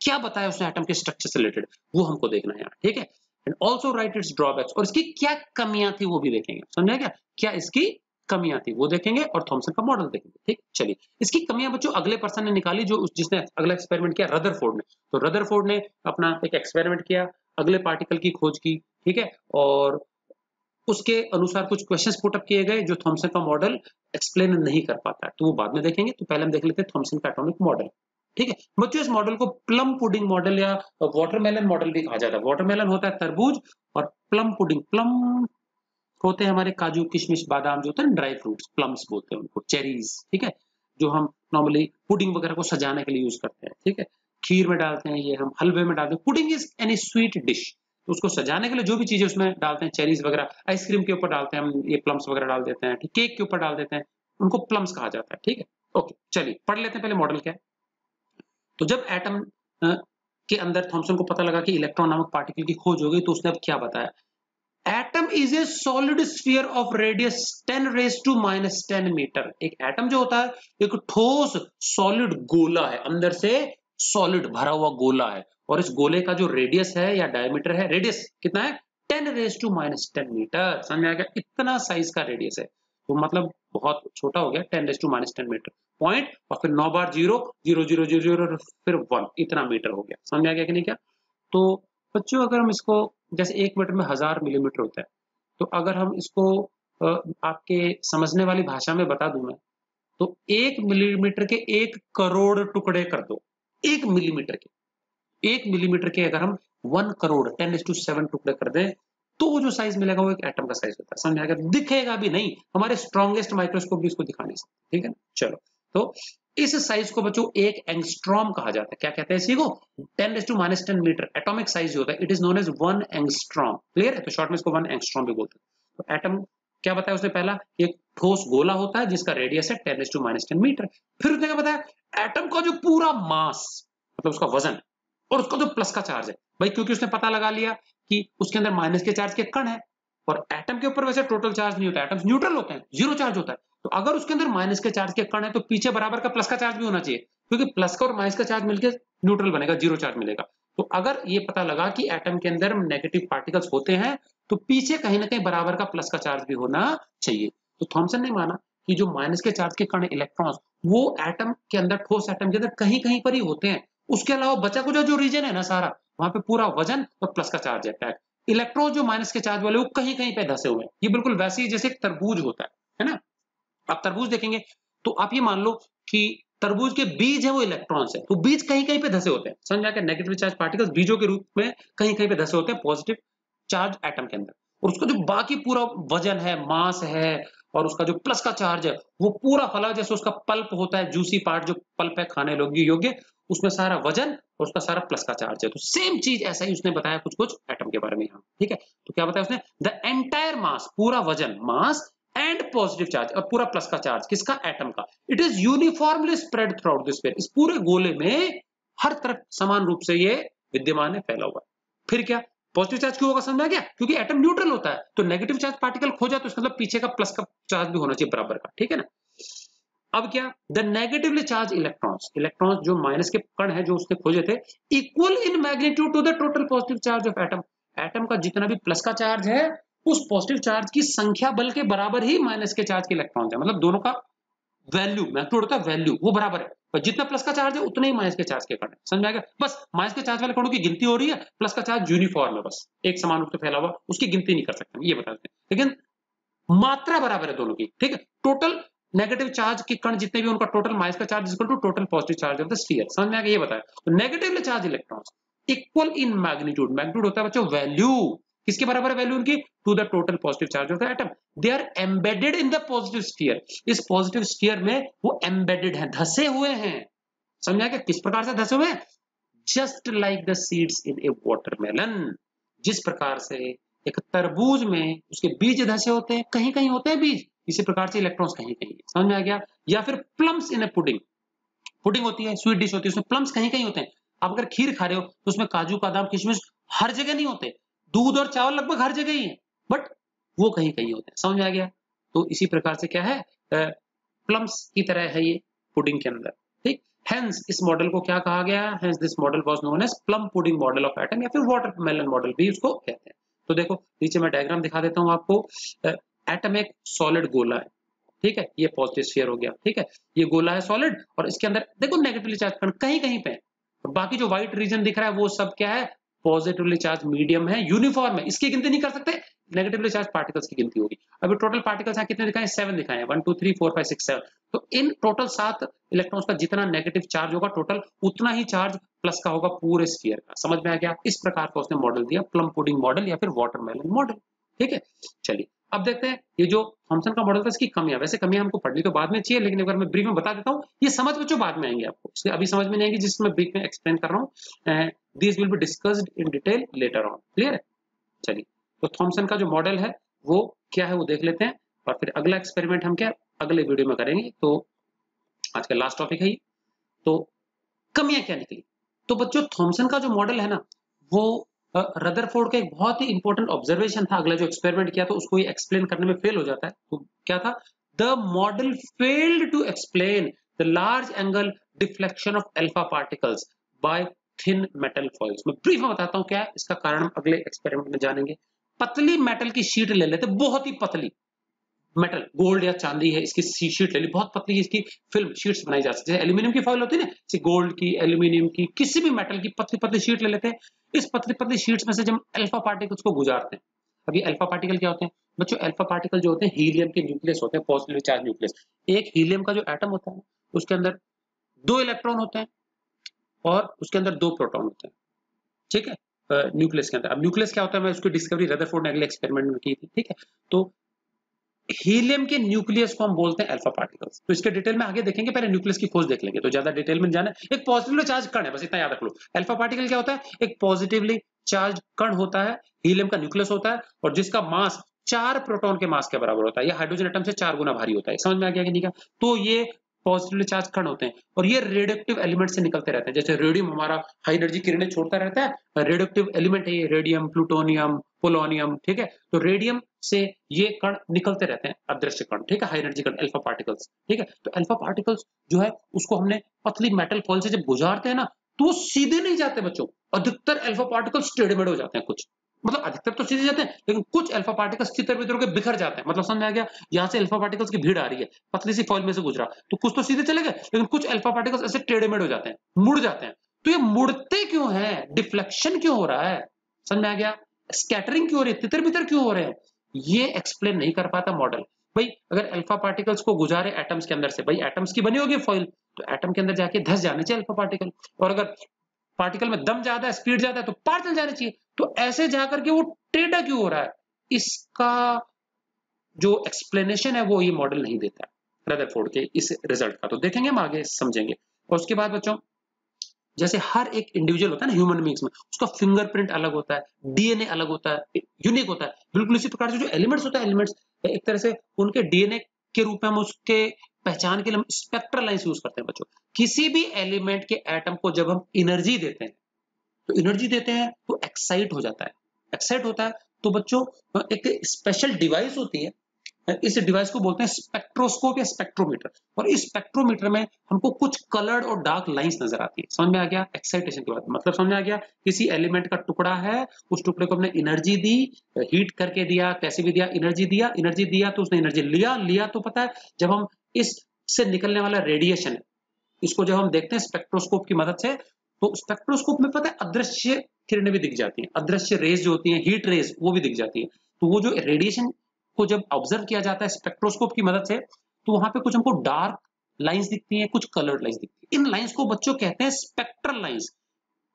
क्या बताया उसने एटम के स्ट्रक्चर से रिलेटेड, वो हमको देखना है यहाँ। ठीक है, and also right it's drawbacks, और इसकी क्या कमियां थी वो भी देखेंगे। समझा क्या, क्या इसकी कमियां थी वो देखेंगे, और थॉमसन का मॉडल देखेंगे। ठीक, चलिए इसकी कमियां बच्चों अगले पर्सन ने निकाली, जो जिसने अगला एक्सपेरिमेंट किया, रदरफोर्ड ने। तो रदरफोर्ड ने अपना एक एक्सपेरिमेंट किया, अगले पार्टिकल की खोज की। ठीक है, और उसके अनुसार कुछ क्वेश्चंस पुट अप किए गए जो थॉमसन का मॉडल एक्सप्लेन नहीं कर पाता है, तो वो बाद में देखेंगे। तो पहले हम देख लेते हैं थॉमसन का एटॉमिक मॉडल। ठीक है बच्चों, इस मॉडल को प्लम पुडिंग मॉडल या वाटरमेलन मॉडल भी कहा जाता है। वाटरमेलन होता है तरबूज, और प्लम पुडिंग, प्लम होते हैं हमारे काजू किशमिश बादाम जो होते हैं ड्राई फ्रूट्स, प्लम्स बोलते हैं उनको, चेरीज। ठीक है, जो हम नॉर्मली पुडिंग वगैरह को सजाने के लिए यूज करते हैं। ठीक है, खीर में डालते हैं, ये हम हलवे में डालते हैं। Pudding is any sweet dish, तो उसको सजाने के लिए जो भी चीजें उसमें डालते हैं, चेरीज वगैरह, आइसक्रीम के ऊपर डालते हैं हम, ये प्लम्स वगैरह डाल देते हैं, केक के ऊपर डाल देते हैं, उनको प्लम्स कहा जाता है। ठीक है, ओके चलिए पढ़ लेते हैं पहले मॉडल क्या है। तो जब एटम के अंदर थॉमसन को पता लगा कि इलेक्ट्रॉन नामक पार्टिकल की खोज हो गई, तो उसने अब क्या बताया, atom is a solid sphere of radius 10⁻⁻10 metre. एक एटम जो होता है एक ठोस सॉलिड गोला है, अंदर से सॉलिड भरा हुआ गोला है, और इस गोले का जो रेडियस है या डायमीटर है, रेडियस कितना है 10⁻⁻10 मीटर। समझ में आ गया, इतना साइज का रेडियस है, तो मतलब बहुत छोटा हो गया 10⁻10 मीटर पॉइंट, और फिर 9 बार 0 0 0 0 0 फिर 1, इतना मीटर हो गया। समझ में आ गया कि नहीं क्या। तो बच्चों अगर हम इसको जैसे 1 मीटर में 1000 मिलीमीटर होता है, तो अगर हम इसको आपके समझने वाली भाषा में बता दूं मैं, तो 1 मिलीमीटर के 1 करोड़ टुकड़े कर दो। 1 मिलीमीटर के 1 मिलीमीटर के अगर हम 1 करोड़ 10⁻7 टुकड़े कर दें, तो वो जो साइज मिलेगा वो एक एटम का साइज होता है। समझ आएगा, दिखेगा भी नहीं, हमारे स्ट्रॉन्गेस्ट माइक्रोस्कोप भी इसको दिखा नहीं सकते। ठीक है, चलो तो इस साइज को बच्चों एक एंगस्ट्रॉम कहा जाता है। क्या कहते हैं इसी को, 10⁻10 मीटर एटॉमिक साइज होता है, it is known as 1 angstrom. Clear है, तो शॉर्ट में इसको 1 एंगस्ट्रॉम भी बोलते हैं। तो एटम क्या बताया उसने, पहला एक ठोस गोला होता है जिसका रेडियस है 10⁻10 मीटर। फिर उसने क्या बताया, एटम का जो पूरा मास मतलब उसका वजन, और उसका जो प्लस का चार्ज है भाई, क्योंकि उसने पता लगा लिया कि उसके अंदर माइनस के चार्ज के कण है, और एटम के ऊपर वैसे टोटल चार्ज नहीं होता, एटम्स न्यूट्रल होते हैं, जीरो चार्ज होता है। तो अगर उसके अंदर माइनस के चार्ज के कण है, तो पीछे बराबर का प्लस का चार्ज भी होना चाहिए, क्योंकि प्लस का और माइनस का चार्ज मिलकर न्यूट्रल बनेगा, जीरो चार्ज मिलेगा। तो अगर ये पता लगा कि एटम के अंदर नेगेटिव पार्टिकल्स होते हैं, तो पीछे कहीं ना कहीं बराबर का प्लस का चार्ज भी होना चाहिए। तो थॉमसन ने माना कि जो माइनस के चार्ज के कण इलेक्ट्रॉन्स, वो एटम के अंदर, ठोस एटम के अंदर कहीं कहीं पर ही होते हैं। उसके अलावा बचा कुछ जो रीजन है ना सारा, वहां पे पूरा वजन और प्लस का चार्ज है पैक। इलेक्ट्रॉन जो माइनस के चार्ज वाले वो कहीं कहीं पे धसे हुए हैं। ये बिल्कुल वैसे ही जैसे एक तरबूज होता है ना। आप तरबूज देखेंगे तो आप ये मान लो कि तरबूज के बीज है वो इलेक्ट्रॉन्स है, तो बीज कहीं कहीं पे धसे होते हैं। समझ आया, नेगेटिव चार्ज पार्टिकल्स बीजों के रूप में कहीं कहीं पे धसे होते हैं पॉजिटिव चार्ज एटम के अंदर, और उसका जो बाकी पूरा वजन है, मास है, और उसका जो प्लस का चार्ज है, वो पूरा फला जैसे उसका पल्प होता है, जूसी पार्ट जो पल्प है खाने योग्य, उसमें सारा वजन और उसका सारा प्लस का चार्ज है। तो सेम चीज ऐसा ही उसने बताया कुछ कुछ एटम के बारे में यहाँ। ठीक है, तो क्या बताया उसने, द एंटायर मास, पूरा वजन, मास एंड पॉजिटिव चार्ज, और पूरा प्लस का चार्ज किसका, एटम का, it is uniformly spread through out this sphere. इस पूरे गोले में हर तरफ समान रूप से ये विद्यमान है, फैला हुआ है। फिर क्या, पॉजिटिव चार्ज क्यों होगा, समझ में आ गया? क्योंकि एटम न्यूट्रल होता है, तो नेगेटिव चार्ज पार्टिकल खो जाए तो इसका मतलब पीछे का प्लस का चार्ज भी होना चाहिए बराबर का, ठीक है ना। अब क्या, the negatively charge electrons, electrons जो माइनस के कण है जो उसके खोजे थे, equal in magnitude to the total positive charge of atom, atom का जितना भी प्लस का चार्ज है उस पॉजिटिव चार्ज की संख्या बल के बराबर ही माइनस के चार्ज के इलेक्ट्रॉन्स है, मतलब दोनों का वैल्यू, मैग्नीट्यूड होता है वैल्यू, वो बराबर है, पर जितना प्लस का चार्ज है उतने ही माइनस के चार्ज के कण है, समझ में आएगा? बस माइनस के चार्ज वाले कणों की गिनती हो रही है, प्लस का चार्ज यूनिफॉर्म है, बस एक समान रूप से फैला हुआ, उसकी गिनती नहीं कर सकते, ये बता देते हैं, लेकिन मात्रा बराबर है दोनों की, ठीक है। टोटल नेगेटिव चार्ज के कण जितने भी उनका टोटल माइनस का charge equal to total positive charge of the sphere, समझ में आ गया? ये बताया, तो negatively charge electrons equal in magnitude, magnitude होता है बच्चों वैल्यू, किसके बराबर है वैल्यू उनकी, to the total positive charge of the atom, they are embedded in the positive sphere, इस पॉजिटिव स्फीयर में वो एम्बेडेड है, धसे हुए हैं, समझ में आ गया? किस प्रकार से धसे हुए हैं, just like the seeds in A watermelon, जिस प्रकार से एक तरबूज में उसके बीज धसे होते हैं, कहीं कहीं होते हैं बीज, इसी प्रकार से इलेक्ट्रॉन्स कहीं कहीं, समझ में आ गया? या फिर प्लम्स इन ए पुडिंग, पुडिंग होती है, स्वीट डिश होती है, उसमें प्लम्स कहीं कहीं होते हैं, आप अगर खीर खा रहे हो तो उसमें काजू बादाम किशमिश हर जगह नहीं होते, दूध और चावल लगभग हर जगह ही है, बट वो कहीं कहीं होते हैं, समझ में आ गया? तो इसी प्रकार से क्या है, प्लम्स की तरह है ये पुडिंग के अंदर, ठीक। हेंस इस मॉडल को क्या कहा गया, hence this model was known as plum pudding model of atom, या फिर वाटरमेलन मॉडल भी उसको कहते हैं। तो देखो नीचे मैं डायग्राम दिखा देता हूं आपको, एटम एक सॉलिड गोला है, ठीक है, ये पॉजिटिव स्फीयर हो गया, ठीक है, ये गोला है सॉलिड, और इसके अंदर देखो नेगेटिवली चार्ज कण कहीं कहीं पे है, बाकी जो व्हाइट रीजन दिख रहा है वो सब क्या है, पॉजिटिवली चार्ज मीडियम है, यूनिफॉर्म है, इसकी गिनती नहीं कर सकते, नेगेटिवली चार्ज पार्टिकल्स की गिनती होगी। अभी टोटल पार्टिकल्स यहाँ कितने दिखाए, 7 दिखाए हैं, 1 2 3 4 5 6 7, तो इन टोटल 7 इलेक्ट्रॉन्स का जितना नेगेटिव चार्ज होगा टोटल, उतना ही चार्ज प्लस का होगा पूरे स्फीयर का, समझ में आ गया? इस प्रकार का उसने मॉडल दिया, प्लम पुडिंग मॉडल या फिर वाटरमेलन मॉडल, ठीक है। चलिए अब देखते हैं ये जो थॉमसन का मॉडल था इसकी कमियां, वैसे कमियां हमको पढ़नी तो बाद में चाहिए, लेकिन अगर मैं ब्रीफ में बता देता हूँ, ये समझ बच्चों बाद में आएंगे आपको, इसलिए अभी समझ में नहीं आएंगे, जिसमें ब्रीफ में एक्सप्लेन कर रहा हूँ, this will be discussed in detail later on, clear है? चलिए, तो थॉमसन का जो मॉडल है वो क्या है वो देख लेते हैं, और फिर अगला एक्सपेरिमेंट हम क्या अगले वीडियो में करेंगे। तो आज का लास्ट टॉपिक है ये, तो कमियां क्या निकली। तो बच्चों थॉमसन का जो मॉडल है ना, वो रदरफोर्ड का एक बहुत ही इंपॉर्टेंट ऑब्जर्वेशन था, अगला जो एक्सपेरिमेंट किया था उसको ये एक्सप्लेन करने में फेल हो जाता है, तो क्या था, the model failed to explain the large angle deflection of alpha particles by thin metal foils. मैं ब्रीफ में बताता हूँ क्या है इसका कारण, हम अगले एक्सपेरिमेंट में जानेंगे। पतली मेटल की शीट ले लेते, बहुत ही पतली मेटल, गोल्ड या चांदी है, इसकी शीट ले ली, बहुत पतली इसकी फिल्म शीट्स बनाई जा सकती है, एल्यूमिनियम की फॉइल होती है ना, जैसे गोल्ड की, एल्यूमिनियम की, किसी भी मेटल की पतली पतली शीट ले लेते हैं। इस पतली पतली शीट्स में से जब अल्फा पार्टिकल्स को गुजारते हैं, अभी अल्फा पार्टिकल क्या होते हैं बच्चों, अल्फा पार्टिकल जो होते हैं हीलियम के न्यूक्लियस होते हैं, पॉजिटिवली चार्ज न्यूक्लियस। एक हीलियम का जो एटम होता है उसके अंदर 2 इलेक्ट्रॉन होते हैं और उसके अंदर 2 प्रोटॉन होते हैं, ठीक है, न्यूक्लियस के अंदर। अब न्यूक्लियस क्या होता है, मैं उसकी डिस्कवरी रदरफोर्ड ने अगले एक्सपेरिमेंट में की थी, ठीक है। तो हीलियम के न्यूक्लियस को हम बोलते हैं अल्फा पार्टिकल्स, तो इसके डिटेल में आगे देखेंगे, पहले न्यूक्लियस की खोज देख लेंगे, तो ज्यादा डिटेल में जाना। एक पॉजिटिवली चार्ज कण है, बस इतना याद रख लो। अल्फा पार्टिकल क्या होता है, एक पॉजिटिवली चार्ज कण होता है, हीलियम का न्यूक्लियस होता है, और जिसका मास 4 प्रोटॉन के मास के बराबर होता है, या हाइड्रोजन एटम से 4 गुना भारी होता है, समझ में आ गया कि नहीं? का तो ये पॉजिटिवली चार्ज कण होते हैं, और ये रेडियोएक्टिव एलिमेंट से निकलते रहते हैं, जैसे रेडियम हमारा हाई एनर्जी किरणें छोड़ता रहता है, रेडियोएक्टिव एलिमेंट है ये, रेडियम, प्लूटोनियम, पोलोनियम, ठीक है। तो रेडियम से ये कण निकलते रहते हैं, अदृश्य कण, ठीक है, हाई एनर्जी कण, अल्फा पार्टिकल्स, ठीक है। तो अल्फा पार्टिकल्स जो है उसको हमने पतली मेटल फॉइल से जब गुजारते हैं ना, तो वो सीधे नहीं जाते बच्चों, अधिकतर अल्फा पार्टिकल्स टेढ़े मेढ़े हो जाते हैं, कुछ मतलब अधिकतर तो सीधे जाते हैं, लेकिन कुछ अल्फा पार्टिकल्स तितर बितर होकर बिखर जाते हैं, मतलब समझ में आ गया? यहाँ से अल्फा पार्टिकल्स की भीड़ आ रही है, पतली सी फॉइल में से गुजरा, तो कुछ तो सीधे चले गए, लेकिन कुछ अल्फा पार्टिकल्स ऐसे टेढ़े मेढ़े हो जाते हैं, मुड़ जाते हैं। तो ये मुड़ते क्यों है, डिफ्लेक्शन क्यों हो रहा है, समझ में आ गया? स्कैटरिंग क्यों हो रही है, तितर बितर क्यों हो रहे हैं, ये एक्सप्लेन नहीं कर पाता मॉडल। भाई अगर अल्फा पार्टिकल्स को गुजारे एटम्स के अंदर से, भाई एटम्स की बनी होगी फॉइल, तो एटम के अंदर जाके धस जाने चाहिए अल्फा पार्टिकल, और अगर पार्टिकल में दम ज्यादा है, स्पीड ज्यादा है, तो पार चल जाने चाहिए, तो ऐसे जाकर के वो टेढ़ा क्यों हो रहा है, इसका जो एक्सप्लेनेशन है वो ये मॉडल नहीं देता है रदरफोर्ड के इस रिजल्ट का, तो देखेंगे हम आगे समझेंगे। और उसके बाद बच्चों, जैसे हर एक इंडिविजुअल होता है ना ह्यूमन बींग्स में, उसका फिंगरप्रिंट अलग होता है, डीएनए अलग होता है, यूनिक होता है, बिल्कुल इसी प्रकार से जो एलिमेंट्स होता है, एलिमेंट्स एक तरह से उनके डीएनए के रूप में हम उसके पहचान के लिए स्पेक्ट्रल लाइंस यूज करते हैं बच्चों। किसी भी एलिमेंट के एटम को जब हम एनर्जी देते हैं, तो एनर्जी देते हैं तो एक्साइट हो जाता है, एक्साइट होता है तो बच्चों एक स्पेशल डिवाइस होती है, इस डिवाइस को बोलते हैं स्पेक्ट्रोस्कोप या स्पेक्ट्रोमीटर। और इस स्पेक्ट्रोमीटर में हमको कुछ कलर्ड और डार्क लाइंस नजर आती है। समझ में आ गया एक्साइटेशन की बात, मतलब समझ में आ गया किसी एलिमेंट का टुकड़ा है, उस टुकड़े को हमने एनर्जी दी, हीट करके दिया, कैसे भी दिया, एनर्जी दिया तो उसने एनर्जी लिया तो पता है जब हम इससे निकलने वाला रेडिएशन है, इसको जब हम देखते हैं स्पेक्ट्रोस्कोप की मदद से, तो स्पेक्ट्रोस्कोप में पता है अदृश्य किरणें भी दिख जाती हैं, अदृश्य रेज जो होती हैं, हीट रेज, वो भी दिख जाती है। तो वो जो रेडिएशन को जब ऑब्जर्व किया जाता है स्पेक्ट्रोस्कोप की मदद से, तो वहां पे कुछ हमको डार्क लाइंस दिखती हैं, कुछ कलर्ड लाइंस दिखती हैं। इन लाइंस को बच्चों कहते हैं स्पेक्ट्रल लाइंस।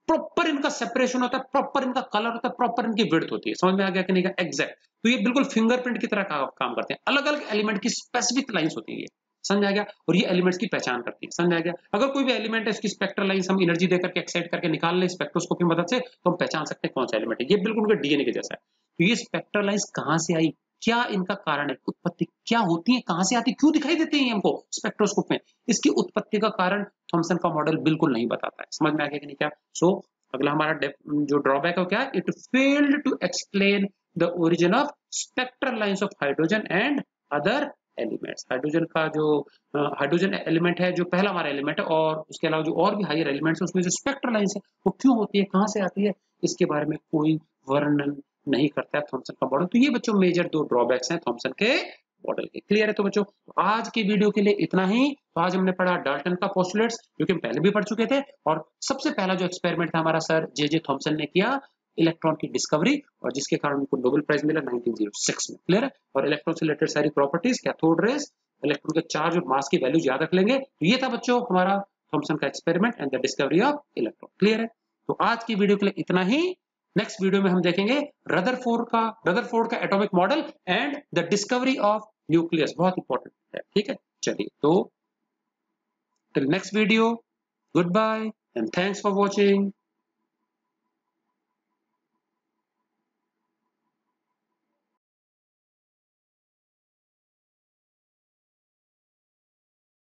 प्रॉपर इनका सेपरेशन होता है, प्रॉपर इनका कलर होता है, प्रॉपर इनकी विड्थ होती है। समझ में आ गया कि नहीं? एग्जैक्ट। तो ये बिल्कुल फिंगरप्रिंट की तरह काम करते हैं। अलग अलग एलिमेंट की स्पेसिफिक लाइंस होती है ये। समझ आ गया? और ये एलिमेंट्स की पहचान करती है। समझ आ गया? अगर कोई भी एलिमेंट है, इसकी स्पेक्ट्रल लाइंस हम एनर्जी देकर के एक्साइट करके निकाल लें स्पेक्ट्रोस्कोप की मदद से, तो हम पहचान सकते हैं कौन सा एलिमेंट है। ये बिल्कुल उनके डीएनए के जैसा है। तो ये स्पेक्ट्रल लाइंस कहां से आई, क्या इनका कारण है, उत्पत्ति क्या होती है, कहां से आती, क्यों दिखाई देते हैं हमको स्पेक्ट्रोस्कोप में, इसकी उत्पत्ति का कारण थॉमसन का मॉडल बिल्कुल नहीं बताता है। समझ में आ गया कि नहीं? क्या सो अगला हमारा जो ड्रॉबैक है क्या है? It failed to explain the origin of spectral lines of hydrogen and other elements. Hydrogen का जो हाइड्रोजन एलिमेंट है, जो पहला हमारा एलिमेंट है, और उसके अलावा जो और भी हायर एलिमेंट्स है, उसमें जो स्पेक्ट्रल लाइंस है वो क्यों होती है, कहां से आती है, इसके बारे में कोई वर्णन नहीं करता है थॉमसन का मॉडल। तो ये बच्चों मेजर दो ड्रॉबैक्स हैं थॉमसन के मॉडल के। क्लियर है? तो बच्चों आज की वीडियो के लिए इतना ही। तो आज हमने पढ़ा डाल्टन का पोस्टुलेट्स, जो कि हम पहले भी पढ़ चुके थे, और सबसे पहला जो एक्सपेरिमेंट था हमारा सर जे थॉमसन ने किया इलेक्ट्रॉन की डिस्कवरी, और जिसके कारण उनको नोबेल प्राइज मिला 1906 में। क्लियर है? और इलेक्ट्रॉन से रिलेटेड सारी प्रॉपर्टीज, कैथोड रेज, इलेक्ट्रॉन के चार्ज और मास की वैल्यू याद रख लेंगे। तो ये था बच्चों हमारा थॉमसन का experiment and the discovery of electron. Clear है? तो आज की वीडियो के लिए इतना ही। नेक्स्ट वीडियो में हम देखेंगे रदरफोर्ड का atomic model and the discovery of nucleus, बहुत इंपॉर्टेंट है। ठीक है, चलिए तो till next video, good bye and thanks for watching.